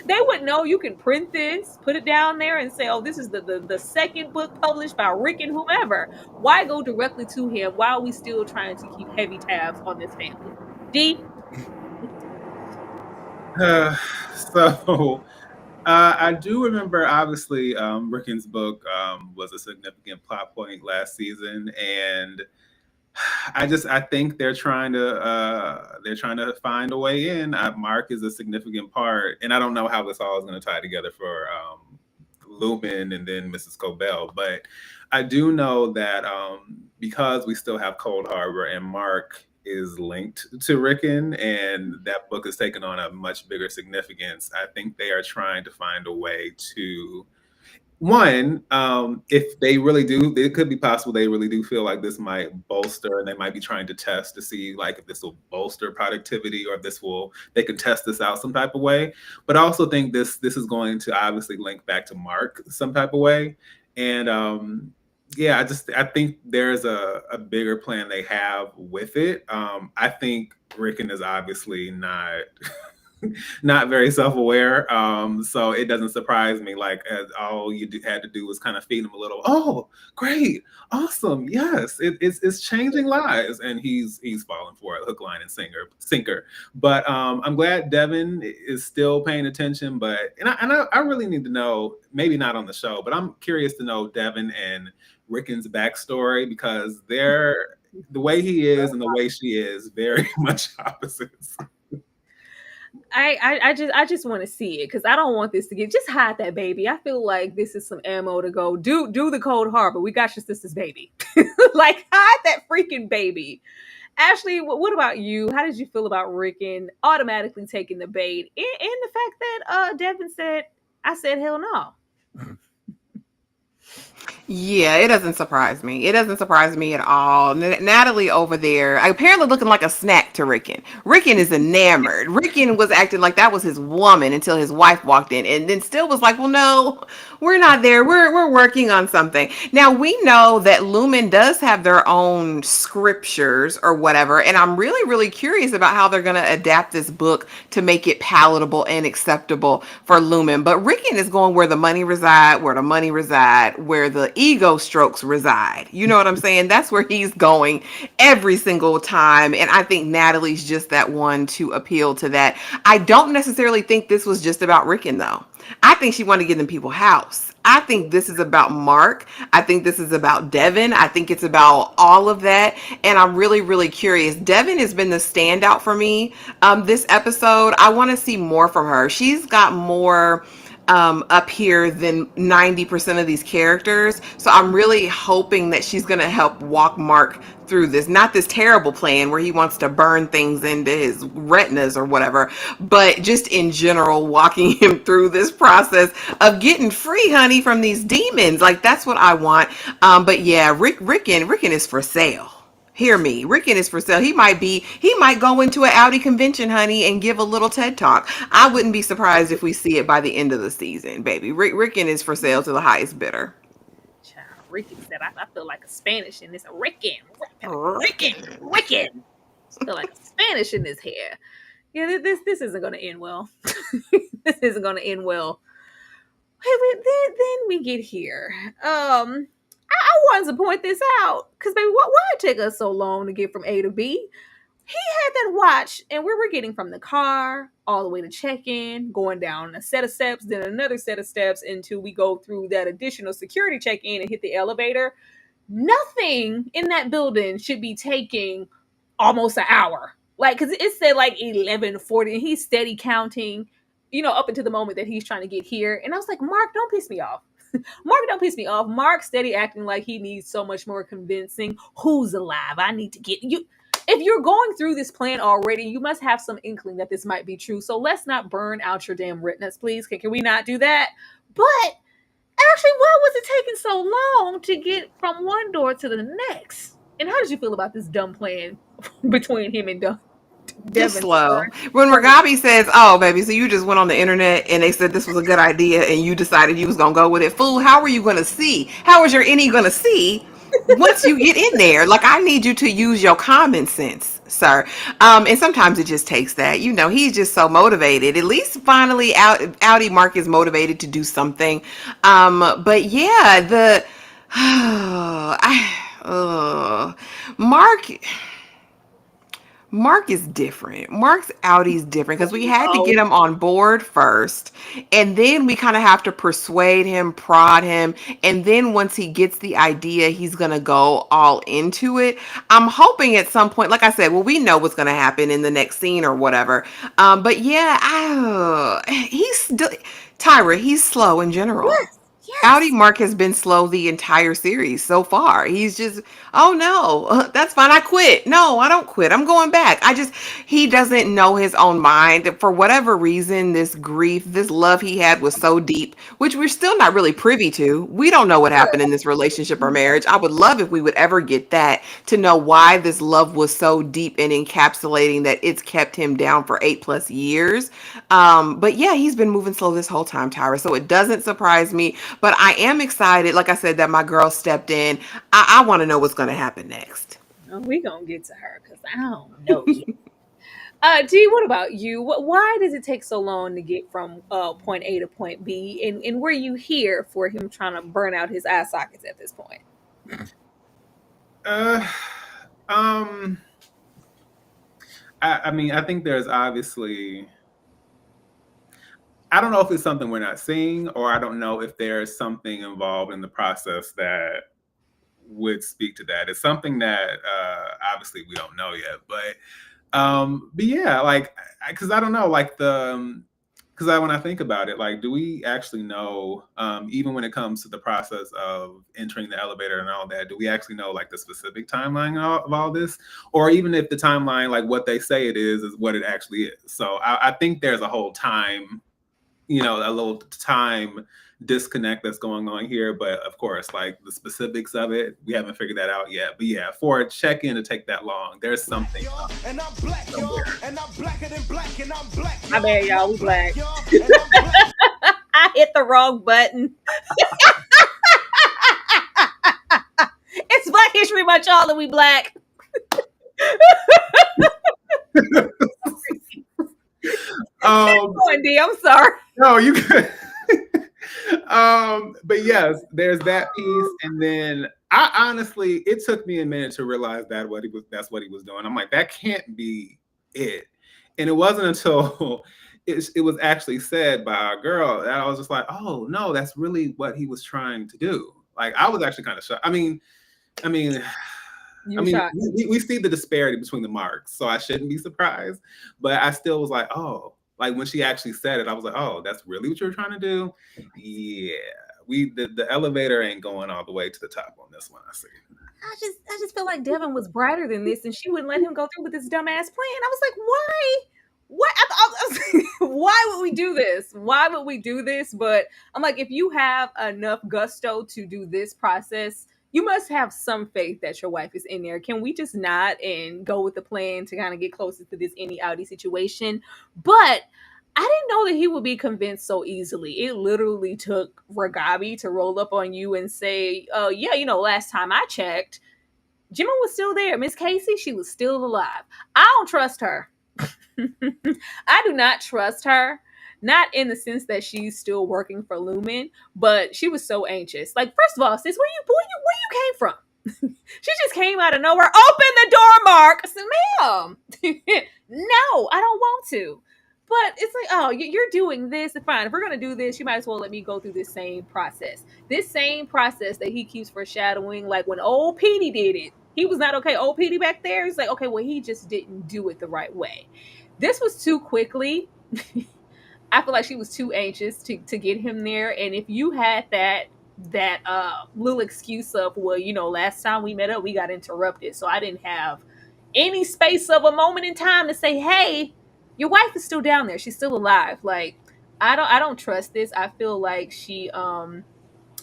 They would know. You can print this, put it down there, and say, "Oh, this is the second book published by Ricken, whomever." Why go directly to him? Why are we still trying to keep heavy tabs on this family? D.
So I do remember, obviously, Ricken's book was a significant plot point last season, and I think they're trying to find a way in. Mark is a significant part, and I don't know how this all is going to tie together for Lupin and then Mrs. Cobell, but I do know that because we still have Cold Harbor and Mark is linked to Ricken, and that book has taken on a much bigger significance. I think they are trying to find a way to one, if they really do, it could be possible they really do feel like this might bolster, and they might be trying to test to see like if this will bolster productivity or if they can test this out some type of way. But I also think this is going to obviously link back to Mark some type of way. And yeah, I think there's a bigger plan they have with it. I think Rickon is obviously not very self-aware. So it doesn't surprise me. Like, as all had to do was kind of feed him a little. Oh, great, awesome, yes, it's changing lives, and he's falling for it, hook, line, and sinker. But I'm glad Devin is still paying attention. But I really need to know, maybe not on the show, but I'm curious to know Devin and Ricken's backstory, because the way he is and the way she is very much opposites.
I just want to see it because I don't want this to get just hide that baby. I feel like this is some ammo to go do the Cold Harbor. We got your sister's baby. Like hide that freaking baby. Ashley, what about you? How did you feel about Ricken automatically taking the bait and the fact that Devin said, I said hell no.
Yeah, it doesn't surprise me. It doesn't surprise me at all. Natalie over there, apparently looking like a snack to Ricken. Ricken is enamored. Ricken was acting like that was his woman until his wife walked in, and then still was like, well, no, we're not there. We're working on something. Now, we know that Lumen does have their own scriptures or whatever, and I'm really, really curious about how they're going to adapt this book to make it palatable and acceptable for Lumen. But Ricken is going where the money reside, where the ego strokes reside. You know what I'm saying? That's where he's going every single time. And I think Natalie's just that one to appeal to that. I don't necessarily think this was just about Ricken, though. I think she wanted to get them people house. I think this is about Mark. I think this is about Devin. I think it's about all of that. And I'm really, really curious. Devin has been the standout for me this episode. I want to see more from her. She's got more up here than 90% of these characters. So I'm really hoping that she's going to help walk Mark through this. Not this terrible plan where he wants to burn things into his retinas or whatever, but just in general, walking him through this process of getting free, honey, from these demons. Like, that's what I want. But yeah, Ricken is for sale. Hear me. Ricken is for sale. He might go into an Audi convention, honey, and give a little TED talk. I wouldn't be surprised if we see it by the end of the season, baby. Ricken is for sale to the highest bidder.
Child, Ricken said, I feel like a Spanish in this. Ricken. Feel like a Spanish in this hair. Yeah, this isn't going to end well. This isn't going to end well. Hey, then we get here. I wanted to point this out because, baby, why it take us so long to get from A to B? He had that watch, and we were getting from the car all the way to check-in, going down a set of steps, then another set of steps until we go through that additional security check-in and hit the elevator. Nothing in that building should be taking almost an hour. Like, because it said like 11:40, and he's steady counting, up until the moment that he's trying to get here. And I was like, Mark, don't piss me off. Mark, don't piss me off. Mark steady acting like he needs so much more convincing. Who's alive? I need to get you. If you're going through this plan already, you must have some inkling that this might be true. So let's not burn out your damn retinas, please. Can we not do that? But actually, why was it taking so long to get from one door to the next? And how did you feel about this dumb plan between him and Devin?
Just slow. When Ragabi says, oh, baby, so you just went on the internet and they said this was a good idea and you decided you was going to go with it. Fool, how are you going to see? How is your any going to see once you get in there? Like, I need you to use your common sense, sir. And sometimes it just takes that. He's just so motivated. At least finally Audi Mark is motivated to do something. But yeah, Mark is different. Mark's outies different because we had to
Oh,
get him on board first, and then we kind of have to persuade him, prod him, and then once he gets the idea, he's gonna go all into it. I'm hoping at some point, like I said, well, we know what's gonna happen in the next scene or whatever. But yeah, Tyra. He's slow in general.
yes,
Audi
yes.
Mark has been slow the entire series so far. He's just, oh no, that's fine. I quit. No, I don't quit. I'm going back. He doesn't know his own mind. For whatever reason, this grief, this love he had was so deep, which we're still not really privy to. We don't know what happened in this relationship or marriage. I would love if we would ever get that to know why this love was so deep and encapsulating that it's kept him down for 8+ years. But yeah, he's been moving slow this whole time, Tyra. So it doesn't surprise me. But I am excited, like I said, that my girl stepped in. I want to know what's going to happen next.
Oh, we gonna get to her because I don't know yet. Dee, what about you? Why does it take so long to get from point A to point B? And were you here for him trying to burn out his eye sockets at this point?
Uh, um, I mean, I think there's obviously. I don't know if it's something we're not seeing, or I don't know if there's something involved in the process that would speak to that. It's something that obviously we don't know yet, but yeah, like, because I don't know, like because when I think about it, like, do we actually know, even when it comes to the process of entering the elevator and all that, do we actually know like the specific timeline of all this, or even if the timeline, like what they say it is what it actually is? So I think there's a whole time, a little time disconnect that's going on here. But of course, like the specifics of it, we haven't figured that out yet. But yeah, for a check-in to take that long, there's something
And I'm black, y'all.
somewhere.
And I'm blacker than black. And I'm black,
My bad, y'all. We black.
y'all. And I'm black.
I hit the wrong button. It's Black History Month, y'all, and we black. D, I'm sorry.
No, you could. But yes, there's that piece, and then I honestly, it took me a minute to realize that's what he was doing. I'm like, that can't be it. And it wasn't until it was actually said by our girl that I was just like, oh no, that's really what he was trying to do. Like, I was actually kind of shocked. I mean, we see the disparity between the marks, so I shouldn't be surprised. But I still was like, oh, like when she actually said it, I was like, oh, that's really what you were trying to do? Yeah. The elevator ain't going all the way to the top on this one, I see.
I just feel like Devin was brighter than this, and she wouldn't let him go through with this dumbass plan. I was like, why? What? I was like, why would we do this? Why would we do this? But I'm like, if you have enough gusto to do this process, you must have some faith that your wife is in there. Can we just not and go with the plan to kind of get closer to this any outie situation? But I didn't know that he would be convinced so easily. It literally took Ragabi to roll up on you and say, oh, yeah, last time I checked, Gemma was still there. Miss Casey, she was still alive. I don't trust her. I do not trust her. Not in the sense that she's still working for Lumen, but she was so anxious. Like, first of all, sis, where you came from? She just came out of nowhere. Open the door, Mark. I said, ma'am. No, I don't want to. But it's like, oh, you're doing this. Fine. If we're going to do this, you might as well let me go through this same process. This same process that he keeps foreshadowing, like when old Petey did it. He was not okay. Old Petey back there, he's like, okay, well, he just didn't do it the right way. This was too quickly. I feel like she was too anxious to get him there. And if you had that little excuse of, well, last time we met up, we got interrupted, so I didn't have any space of a moment in time to say, hey, your wife is still down there, she's still alive. Like, I don't trust this. I feel like she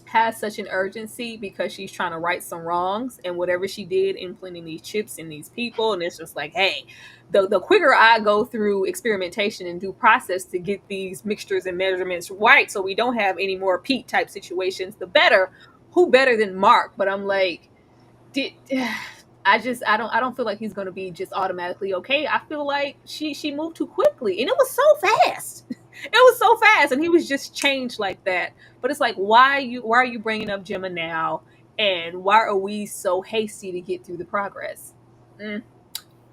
has such an urgency because she's trying to right some wrongs, and whatever she did implanting these chips in these people, and it's just like, hey, the quicker I go through experimentation and due process to get these mixtures and measurements right, so we don't have any more Pete type situations, the better. Who better than Mark? But I'm like, I don't feel like he's gonna be just automatically okay. I feel like she moved too quickly, and it was so fast. It was so fast, and he was just changed like that. But it's like, why are you bringing up Gemma now, and why are we so hasty to get through the progress?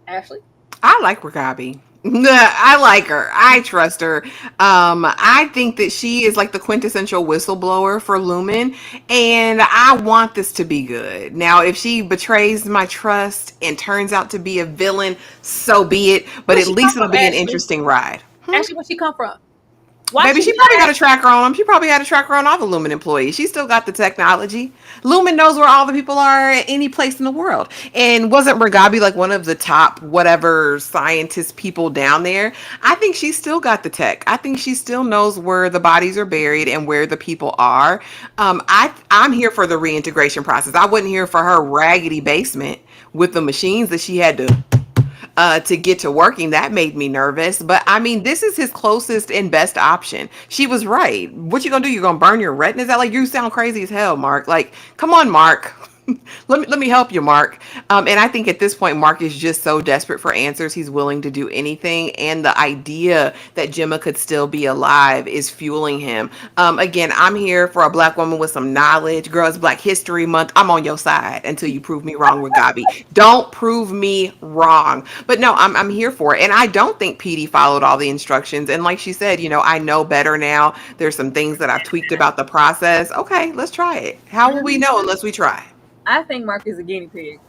Ashley?
I like Rakabi. I like her. I trust her. I think that she is like the quintessential whistleblower for Lumen, and I want this to be good. Now, if she betrays my trust and turns out to be a villain, so be it. But
Where
at
she come
least it'll
from,
be an
Ashley?
interesting ride.
Ashley, where she come from? Why
Baby,
she
she
be
probably got a
asking?
tracker on them. She probably had a tracker on all the Lumen employees. She still got the technology. Lumen knows where all the people are at any place in the world. And wasn't Ragabi like one of the top whatever scientist people down there? I think she still got the tech. I think she still knows where the bodies are buried and where the people are. I'm here for the reintegration process. I wasn't here for her raggedy basement with the machines that she had to get to working. That made me nervous. But I mean, this is his closest and best option. She was right. What you gonna do? You're gonna burn your retinas out? Like, you sound crazy as hell, Mark. Like, come on, Mark. Let me help you, Mark. And I think at this point, Mark is just so desperate for answers. He's willing to do anything, and the idea that Gemma could still be alive is fueling him. Again, I'm here for a black woman with some knowledge. Girl, it's Black History Month. I'm on your side until you prove me wrong with Gabi. Don't prove me wrong. But no, I'm here for it, and I don't think PD followed all the instructions. And like she said, I know better now. There's some things that I've tweaked about the process. Okay, let's try it. How will we
Mhm.
know unless we try?
I think Mark is a guinea pig.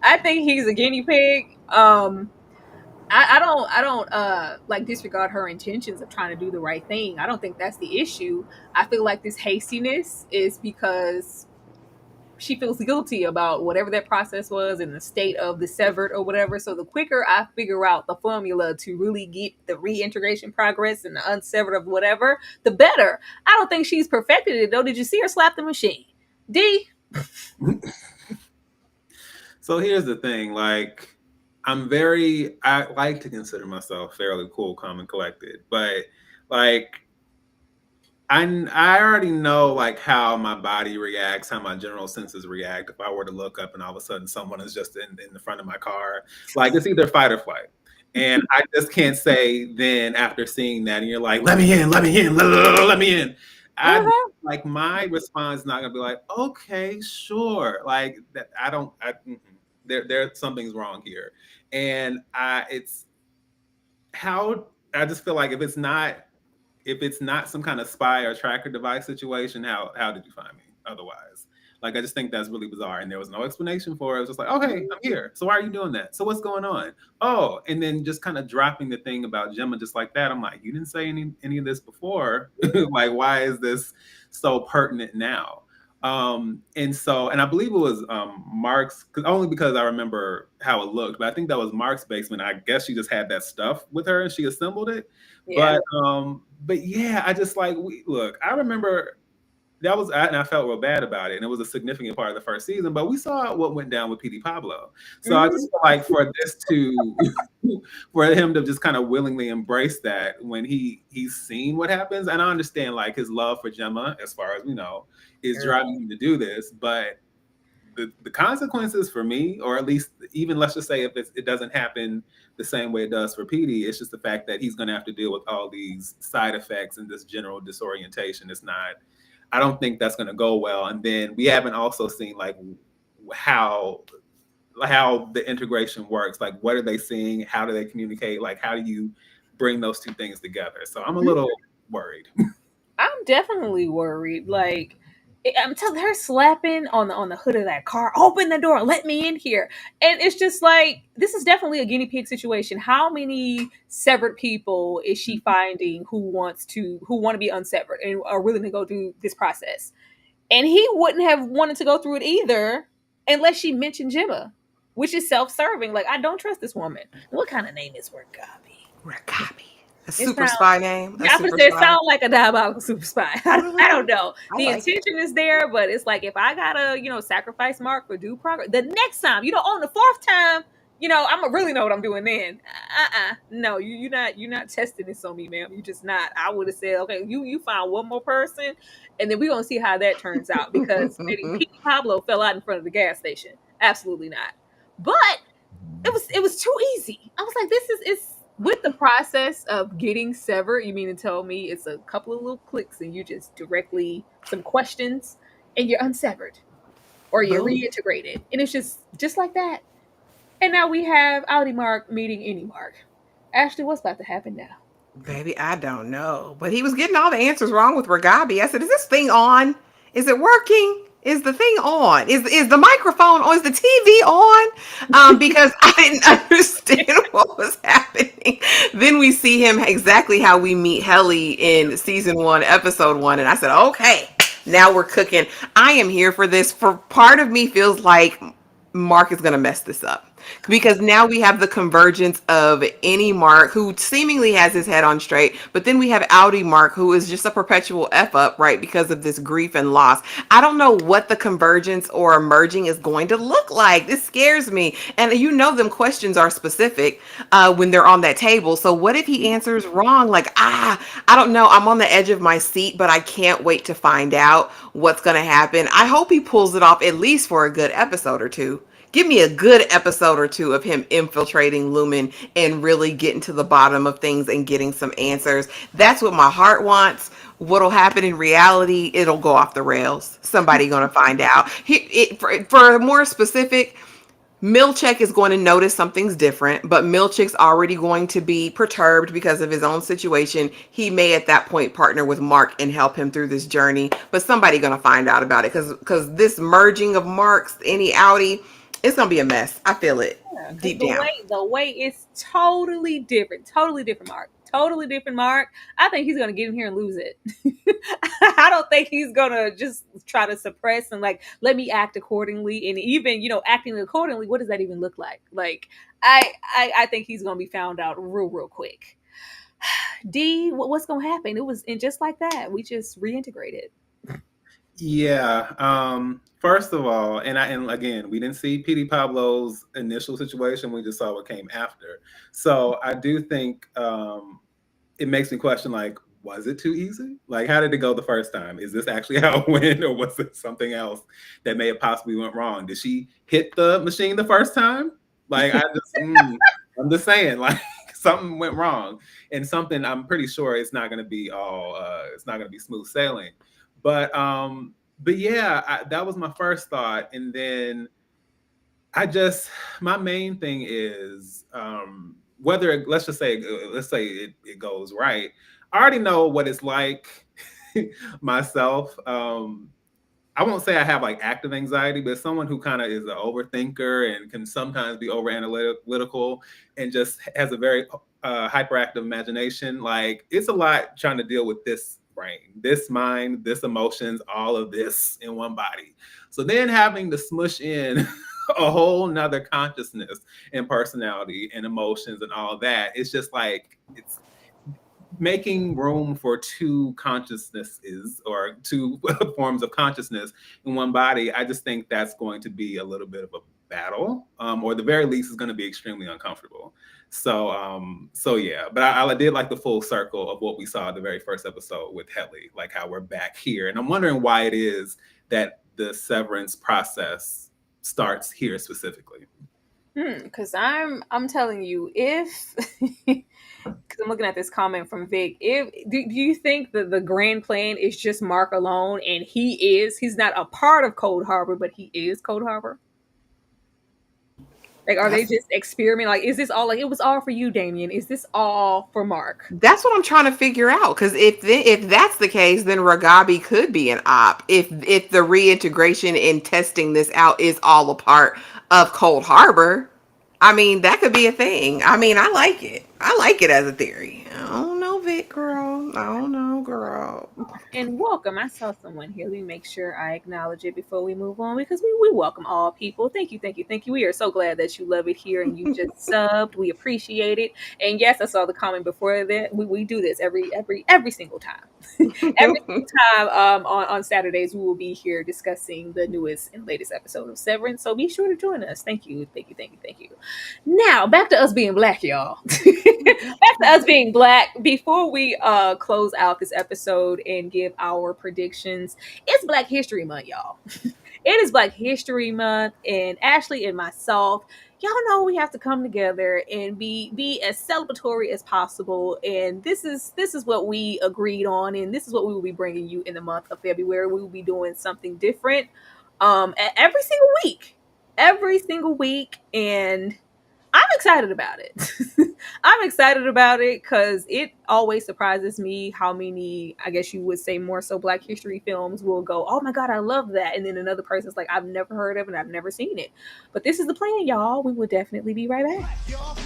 I think he's a guinea pig. I don't like disregard her intentions of trying to do the right thing. I don't think that's the issue. I feel like this hastiness is because she feels guilty about whatever that process was and the state of the severed or whatever. So the quicker I figure out the formula to really get the reintegration progress and the unsevered of whatever, the better. I don't think she's perfected it though. Did you see her slap the machine? D.
So here's the thing, like I like to consider myself fairly cool, calm, and collected, but like I already know like how my body reacts, how my general senses react if I were to look up and all of a sudden someone is just in the front of my car. Like it's either fight or flight. And I just can't say then after seeing that and you're like, let me in, let me in. I
Uh-huh.
like my response is not gonna be like, okay, sure. Like that there something's wrong here. And I it's how I just feel like if it's not some kind of spy or tracker device situation, how did you find me otherwise? Like I just think that's really bizarre. And there was no explanation for it. It was just like, okay, I'm here. So why are you doing that? So what's going on? Oh, and then just kind of dropping the thing about Gemma just like that. I'm like, you didn't say any of this before. Like, why is this so pertinent now? And I believe it was Mark's, only because I remember how it looked, but I think that was Mark's basement. I guess she just had that stuff with her and she assembled it.
Yeah.
But yeah, I just like look. I remember and I felt real bad about it, and it was a significant part of the first season. But we saw what went down with PD Pablo, so I
Mhm.
just feel like for this to for him to just kind of willingly embrace that when he's seen what happens, and I understand like his love for Gemma, as far as we know, is driving him to do this, but the consequences for me, or at least even let's just say if it doesn't happen the same way it does for PD, it's just the fact that he's going to have to deal with all these side effects and this general disorientation. It's not. I don't think that's going to go well. And then we haven't also seen like how how the integration works. Like what are they seeing? How do they communicate? Like how do you bring those two things together? So I'm a little worried.
I'm definitely worried. Like I'm telling her slapping on the hood of that car, open the door, let me in here. And it's just like this is definitely a guinea pig situation. How many severed people is she finding who want to be unsevered and are willing to go through this process? And he wouldn't have wanted to go through it either unless she mentioned Jimma, which is self-serving. Like I don't trust this woman. What kind of name is Gabi?
Rakabi. A
It
super
sounds
spy name. A
yeah, I was
super
say it
spy.
sound like a diabolical super spy. I don't know.
I
The
like it.
intention is there, but it's like if I gotta, sacrifice Mark for due progress, the next time, on the fourth time, I'm gonna really know what I'm doing then. No, you're not testing this on me, ma'am. You just not. I would have said, okay, you find one more person, and then we're gonna see how that turns out because maybe Pete Pablo fell out in front of the gas station. Absolutely not. But it was too easy. I was like, this is it's with the process of getting severed. You mean to tell me it's a couple of little clicks and you just directly some questions and you're unsevered or you're
Boom.
reintegrated, and it's just like that. And now we have Audi Mark meeting any Mark. Ashley, what's about to happen now?
Baby, I don't know. But he was getting all the answers wrong with Ragabi. I said, is this thing on? Is it working? Is the thing on? Is the microphone on? Is the TV on? Because I didn't understand what was happening. Then we see him exactly how we meet Helly in season 1, episode 1. And I said, okay, now we're cooking. I am here for this. For part of me feels like Mark is going to mess this up because now we have the convergence of any Mark who seemingly has his head on straight, but then we have Audi Mark who is just a perpetual F up, right? Because of this grief and loss. I don't know what the convergence or merging is going to look like. This scares me. And you know, them questions are specific when they're on that table. So what if he answers wrong? Like, I don't know. I'm on the edge of my seat, but I can't wait to find out what's going to happen. I hope he pulls it off at least for a good episode or two. Give me a good episode or two of him infiltrating Lumen and really getting to the bottom of things and getting some answers. That's what my heart wants. What'll happen in reality, it'll go off the rails. Somebody gonna find out. For more specific, Milchek is going to notice something's different, but Milchek's already going to be perturbed because of his own situation. He may at that point partner with Mark and help him through this journey, but somebody going to find out about it because this merging of Marks, any Audi, it's going to be a mess. I feel it
Because
deep down.
the way is totally different, Mark. Totally different, Mark. I think he's gonna get in here and lose it. I don't think he's gonna just try to suppress and like let me act accordingly. And even acting accordingly, what does that even look like? Like I think he's gonna be found out real quick. D, what's gonna happen? It was and just like that, we just reintegrated.
Yeah. First of all, and again, we didn't see PD Pablo's initial situation. We just saw what came after. So I do think it makes me question, like, was it too easy? Like, how did it go the first time? Is this actually how it went, or was it something else that may have possibly went wrong? Did she hit the machine the first time? Like, I'm just saying, like, something went wrong, and something I'm pretty sure it's not going to be all, it's not going to be smooth sailing. But yeah, that was my first thought, and then my main thing is whether let's say it goes right. I already know what it's like myself. I won't say I have like active anxiety, but someone who kind of is an overthinker and can sometimes be over analytical and just has a very hyperactive imagination. Like, it's a lot trying to deal with this brain, this mind, this emotions, all of this in one body. So then having to smush in a whole nother consciousness and personality and emotions and all of that, it's just like it's making room for two consciousnesses or two forms of consciousness in one body. I just think that's going to be a little bit of a battle, or the very least is going to be extremely uncomfortable. So yeah, but I did like the full circle of what we saw in the very first episode with Helly, like how we're back here, and I'm wondering why it is that the severance process starts here specifically.
Because I'm telling you, if because I'm looking at this comment from Vic, if do you think that the grand plan is just Mark alone, and he's not a part of Cold Harbor, but he is Cold Harbor? Like, are they
That's
just experimenting? Like, is this all like it was all for you, Damien? Is this all for Mark?
That's what I'm trying to figure out. Because if that's the case, then Ragabi could be an op. If the reintegration and testing this out is all a part of Cold Harbor, I mean that could be a thing. I mean, I like it. I like it as a theory. I don't know, Vic girl. I don't know, girl.
And welcome. I saw someone here. Let me make sure I acknowledge it before we move on because we welcome all people. Thank you, thank you, thank you. We are so glad that you love it here and you just subbed. We appreciate it. And yes, I saw the comment before that. We do this every single time. Every single time on Saturdays we will be here discussing the newest and latest episode of Severance. So be sure to join us. Thank you, thank you, thank you, thank you. Now back to us being black, y'all. Back to us being black. Before we close out this episode and give our predictions, it's Black History Month, y'all. It is Black History Month, and Ashley and myself, y'all know we have to come together and be as celebratory as possible. And this is what we agreed on, and this is what we will be bringing you in the month of February. We will be doing something different every single week, and I'm excited about it. I'm excited about it because it always surprises me how many, I guess you would say more so Black history films will go, oh my God, I love that. And then another person's like, I've never heard of it and I've never seen it. But this is the plan, y'all. We will definitely be right back.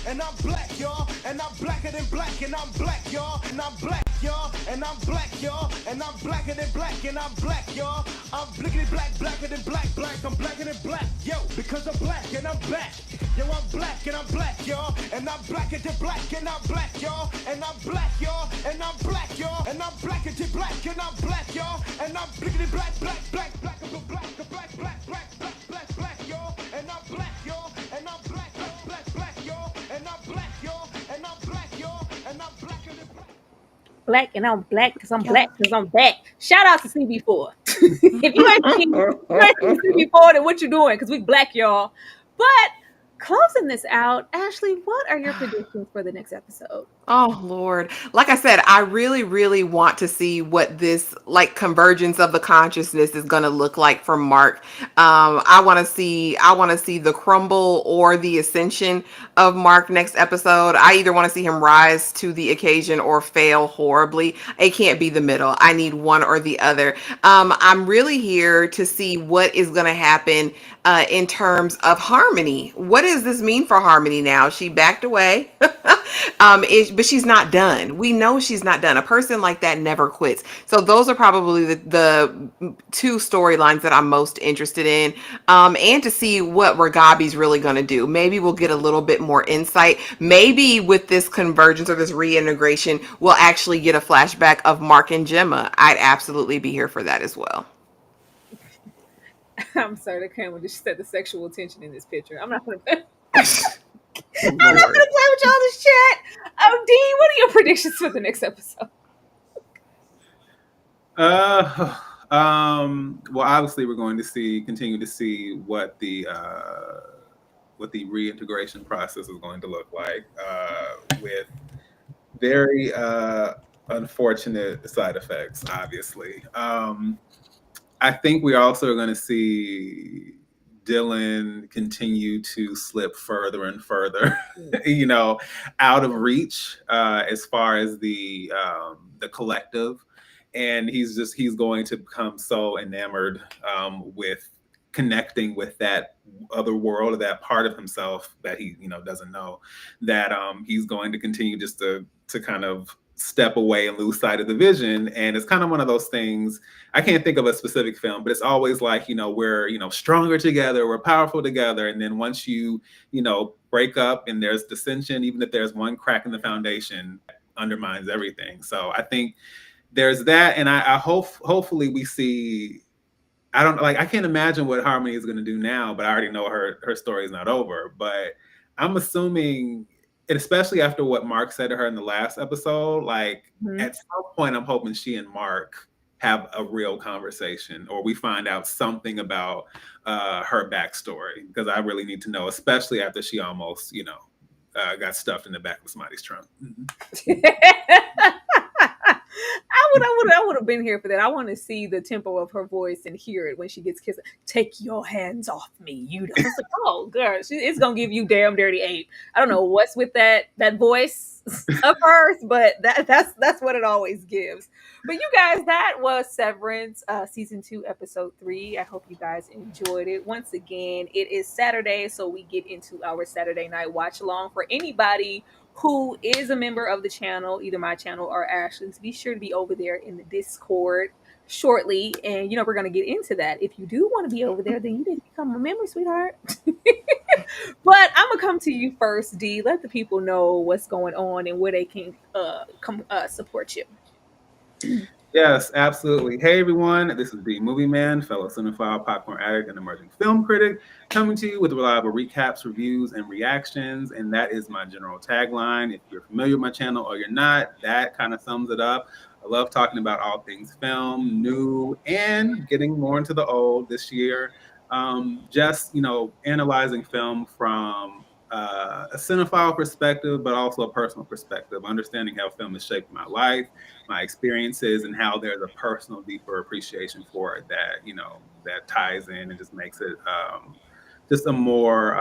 And I'm black, y'all, and I'm blacker than black, and I'm black, y'all, and I'm black, y'all, and I'm black, y'all, and I'm blacker than black, and I'm black, y'all. I'm blickety black, blacker than black, I'm blacker than black, yo, because I'm black and I'm back. Yo, I'm black and I'm black, y'all, and I'm blacker than black, and I'm black, y'all, and I'm black, y'all, and I'm black, y'all, and I'm blacker than black, and I'm black, y'all, and I'm blickety black, black, black, black, black, black, black, black, black, black, black, black, y'all, and I'm black, y'all, and I'm black, black, black, y'all, and I'm black, y'all, and I'm black, y'all, and I'm blacker than black.
Black and I'm black because I'm black because I'm back. Shout out to CB4. If you ain't seen CB4, then what you doing? Because we black, y'all. But closing this out, Ashley, what are your predictions for the next episode?
Oh Lord. Like I said, I really, really want to see what this like convergence of the consciousness is gonna look like for Mark. I want to see the crumble or the ascension of Mark next episode. I either want to see him rise to the occasion or fail horribly. It can't be the middle. I need one or the other. I'm really here to see what is gonna happen in terms of Harmony. What does this mean for Harmony now? She backed away. But she's not done. We know she's not done. A person like that never quits. So those are probably the two storylines that I'm most interested in, and to see what Ragabi's really going to do. Maybe we'll get a little bit more insight. Maybe with this convergence or this reintegration, we'll actually get a flashback of Mark and Gemma. I'd absolutely be here for that as well.
I'm sorry, the camera just set the sexual tension in this picture. I'm not going to. I'm not
Lord.
gonna play with y'all in this chat. Dean, what are your predictions for the next episode?
Well, obviously, we're going to continue to see what the reintegration process is going to look like, with very unfortunate side effects. Obviously, I think we also are going to see Dylan continue to slip further and further, out of reach, as far as the collective, and he's going to become so enamored with connecting with that other world, or that part of himself that he doesn't know, that he's going to continue just to kind of step away and lose sight of the vision. And it's kind of one of those things. I can't think of a specific film, but it's always like, we're, stronger together, we're powerful together. And then once you break up and there's dissension, even if there's one crack in the foundation, undermines everything. So I think there's that. And I hopefully we see, I can't imagine what Harmony is going to do now, but I already know her story is not over. But I'm assuming, and especially after what Mark said to her in the last episode, at some point, I'm hoping she and Mark have a real conversation, or we find out something about her backstory, because I really need to know, especially after she almost, got stuffed in the back of somebody's trunk.
I would have been here for that. I want to see the tempo of her voice and hear it when she gets kissed. Take your hands off me, you. I was like, oh, girl, it's gonna give you damn dirty ape. I don't know what's with that voice of hers, but that's what it always gives. But you guys, that was Severance, season 2, episode 3. I hope you guys enjoyed it. Once again, it is Saturday, so we get into our Saturday night watch along. For anybody who is a member of the channel, either my channel or Ashley's, be sure to be over there in the Discord shortly. And, we're going to get into that. If you do want to be over there, then you need to become a member, sweetheart. But I'm going to come to you first, D. Let the people know what's going on and where they can come support you.
Yes, absolutely. Hey, everyone. This is the Movie Man, fellow cinephile, popcorn addict, and emerging film critic, coming to you with reliable recaps, reviews, and reactions. And that is my general tagline. If you're familiar with my channel or you're not, that kind of sums it up. I love talking about all things film, new, and getting more into the old this year. Just, analyzing film from a cinephile perspective, but also a personal perspective, understanding how film has shaped my life, my experiences, and how there's a personal, deeper appreciation for it that, that ties in and just makes it just a more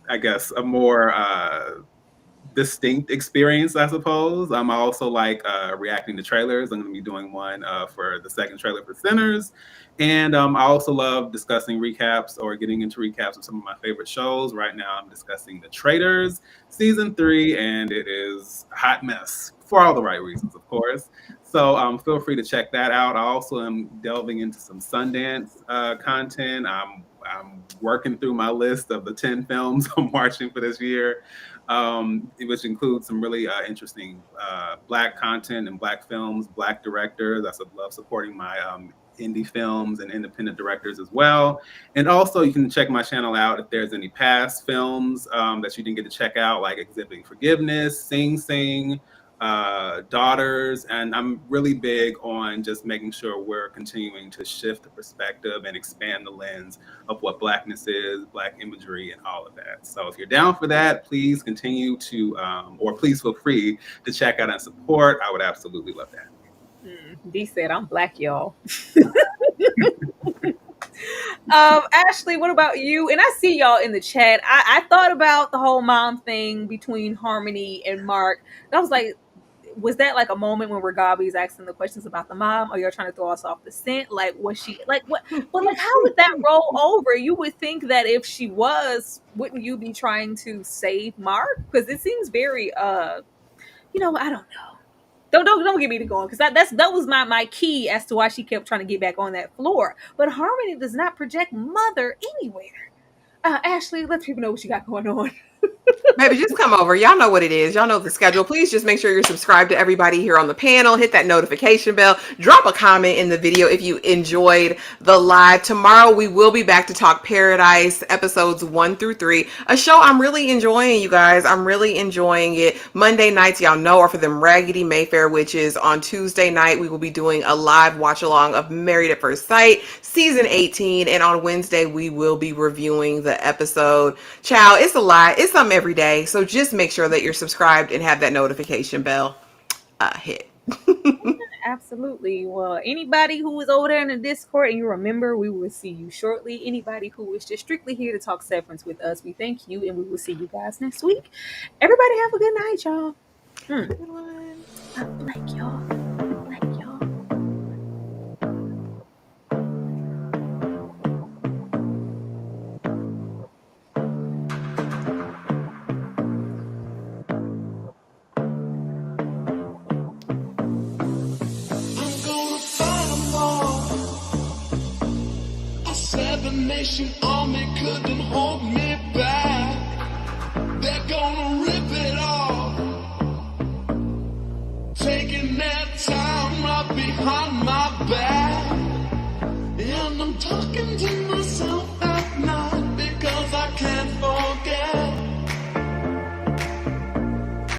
I guess, a more distinct experience, I suppose. I also like reacting to trailers. I'm going to be doing one for the second trailer for Sinners. And I also love discussing recaps or getting into recaps of some of my favorite shows. Right now, I'm discussing The Traitors season 3, and it is a hot mess for all the right reasons, of course. So feel free to check that out. I also am delving into some Sundance content. I'm working through my list of the 10 films I'm watching for this year, which includes some really interesting Black content and Black films, Black directors. I love supporting my indie films and independent directors as well. And also, you can check my channel out if there's any past films that you didn't get to check out, like Exhibiting Forgiveness, Sing Sing, Daughters. And I'm really big on just making sure we're continuing to shift the perspective and expand the lens of what Blackness is, Black imagery, and all of that. So if you're down for that, please continue to, or please feel free to check out and support. I would absolutely love that.
D said, I'm Black, y'all. Ashley, what about you? And I see y'all in the chat. I thought about the whole mom thing between Harmony and Mark. And I was like, was that like a moment when Ragabi's asking the questions about the mom, or you're trying to throw us off the scent? Like, was she like what? But like, how would that roll over? You would think that if she was, wouldn't you be trying to save Mark? Because it seems very, I don't know. Don't get me to going, because that was my key as to why she kept trying to get back on that floor. But Harmony does not project mother anywhere. Ashley, let people know what you got going on.
Baby, just come over. Y'all know what it is. Y'all know the schedule. Please just make sure you're subscribed to everybody here on the panel. Hit that notification bell. Drop a comment in the video if you enjoyed the live. Tomorrow we will be back to talk Paradise episodes 1 through 3. A show I'm really enjoying, you guys. I'm really enjoying it. Monday nights, y'all know, are for them Raggedy Mayfair witches. On Tuesday night, we will be doing a live watch along of Married at First Sight, season 18. And on Wednesday, we will be reviewing the episode. Child, it's a lot. It's something every day. So just make sure that you're subscribed and have that notification bell hit.
Absolutely. Well, anybody who is over there in the Discord and you remember, we will see you shortly. Anybody who is just strictly here to talk Severance with us, we thank you, and we will see you guys next week. Everybody have a good night, y'all. Good one. I'm Black, y'all. Black, y'all.
Nation army couldn't hold me.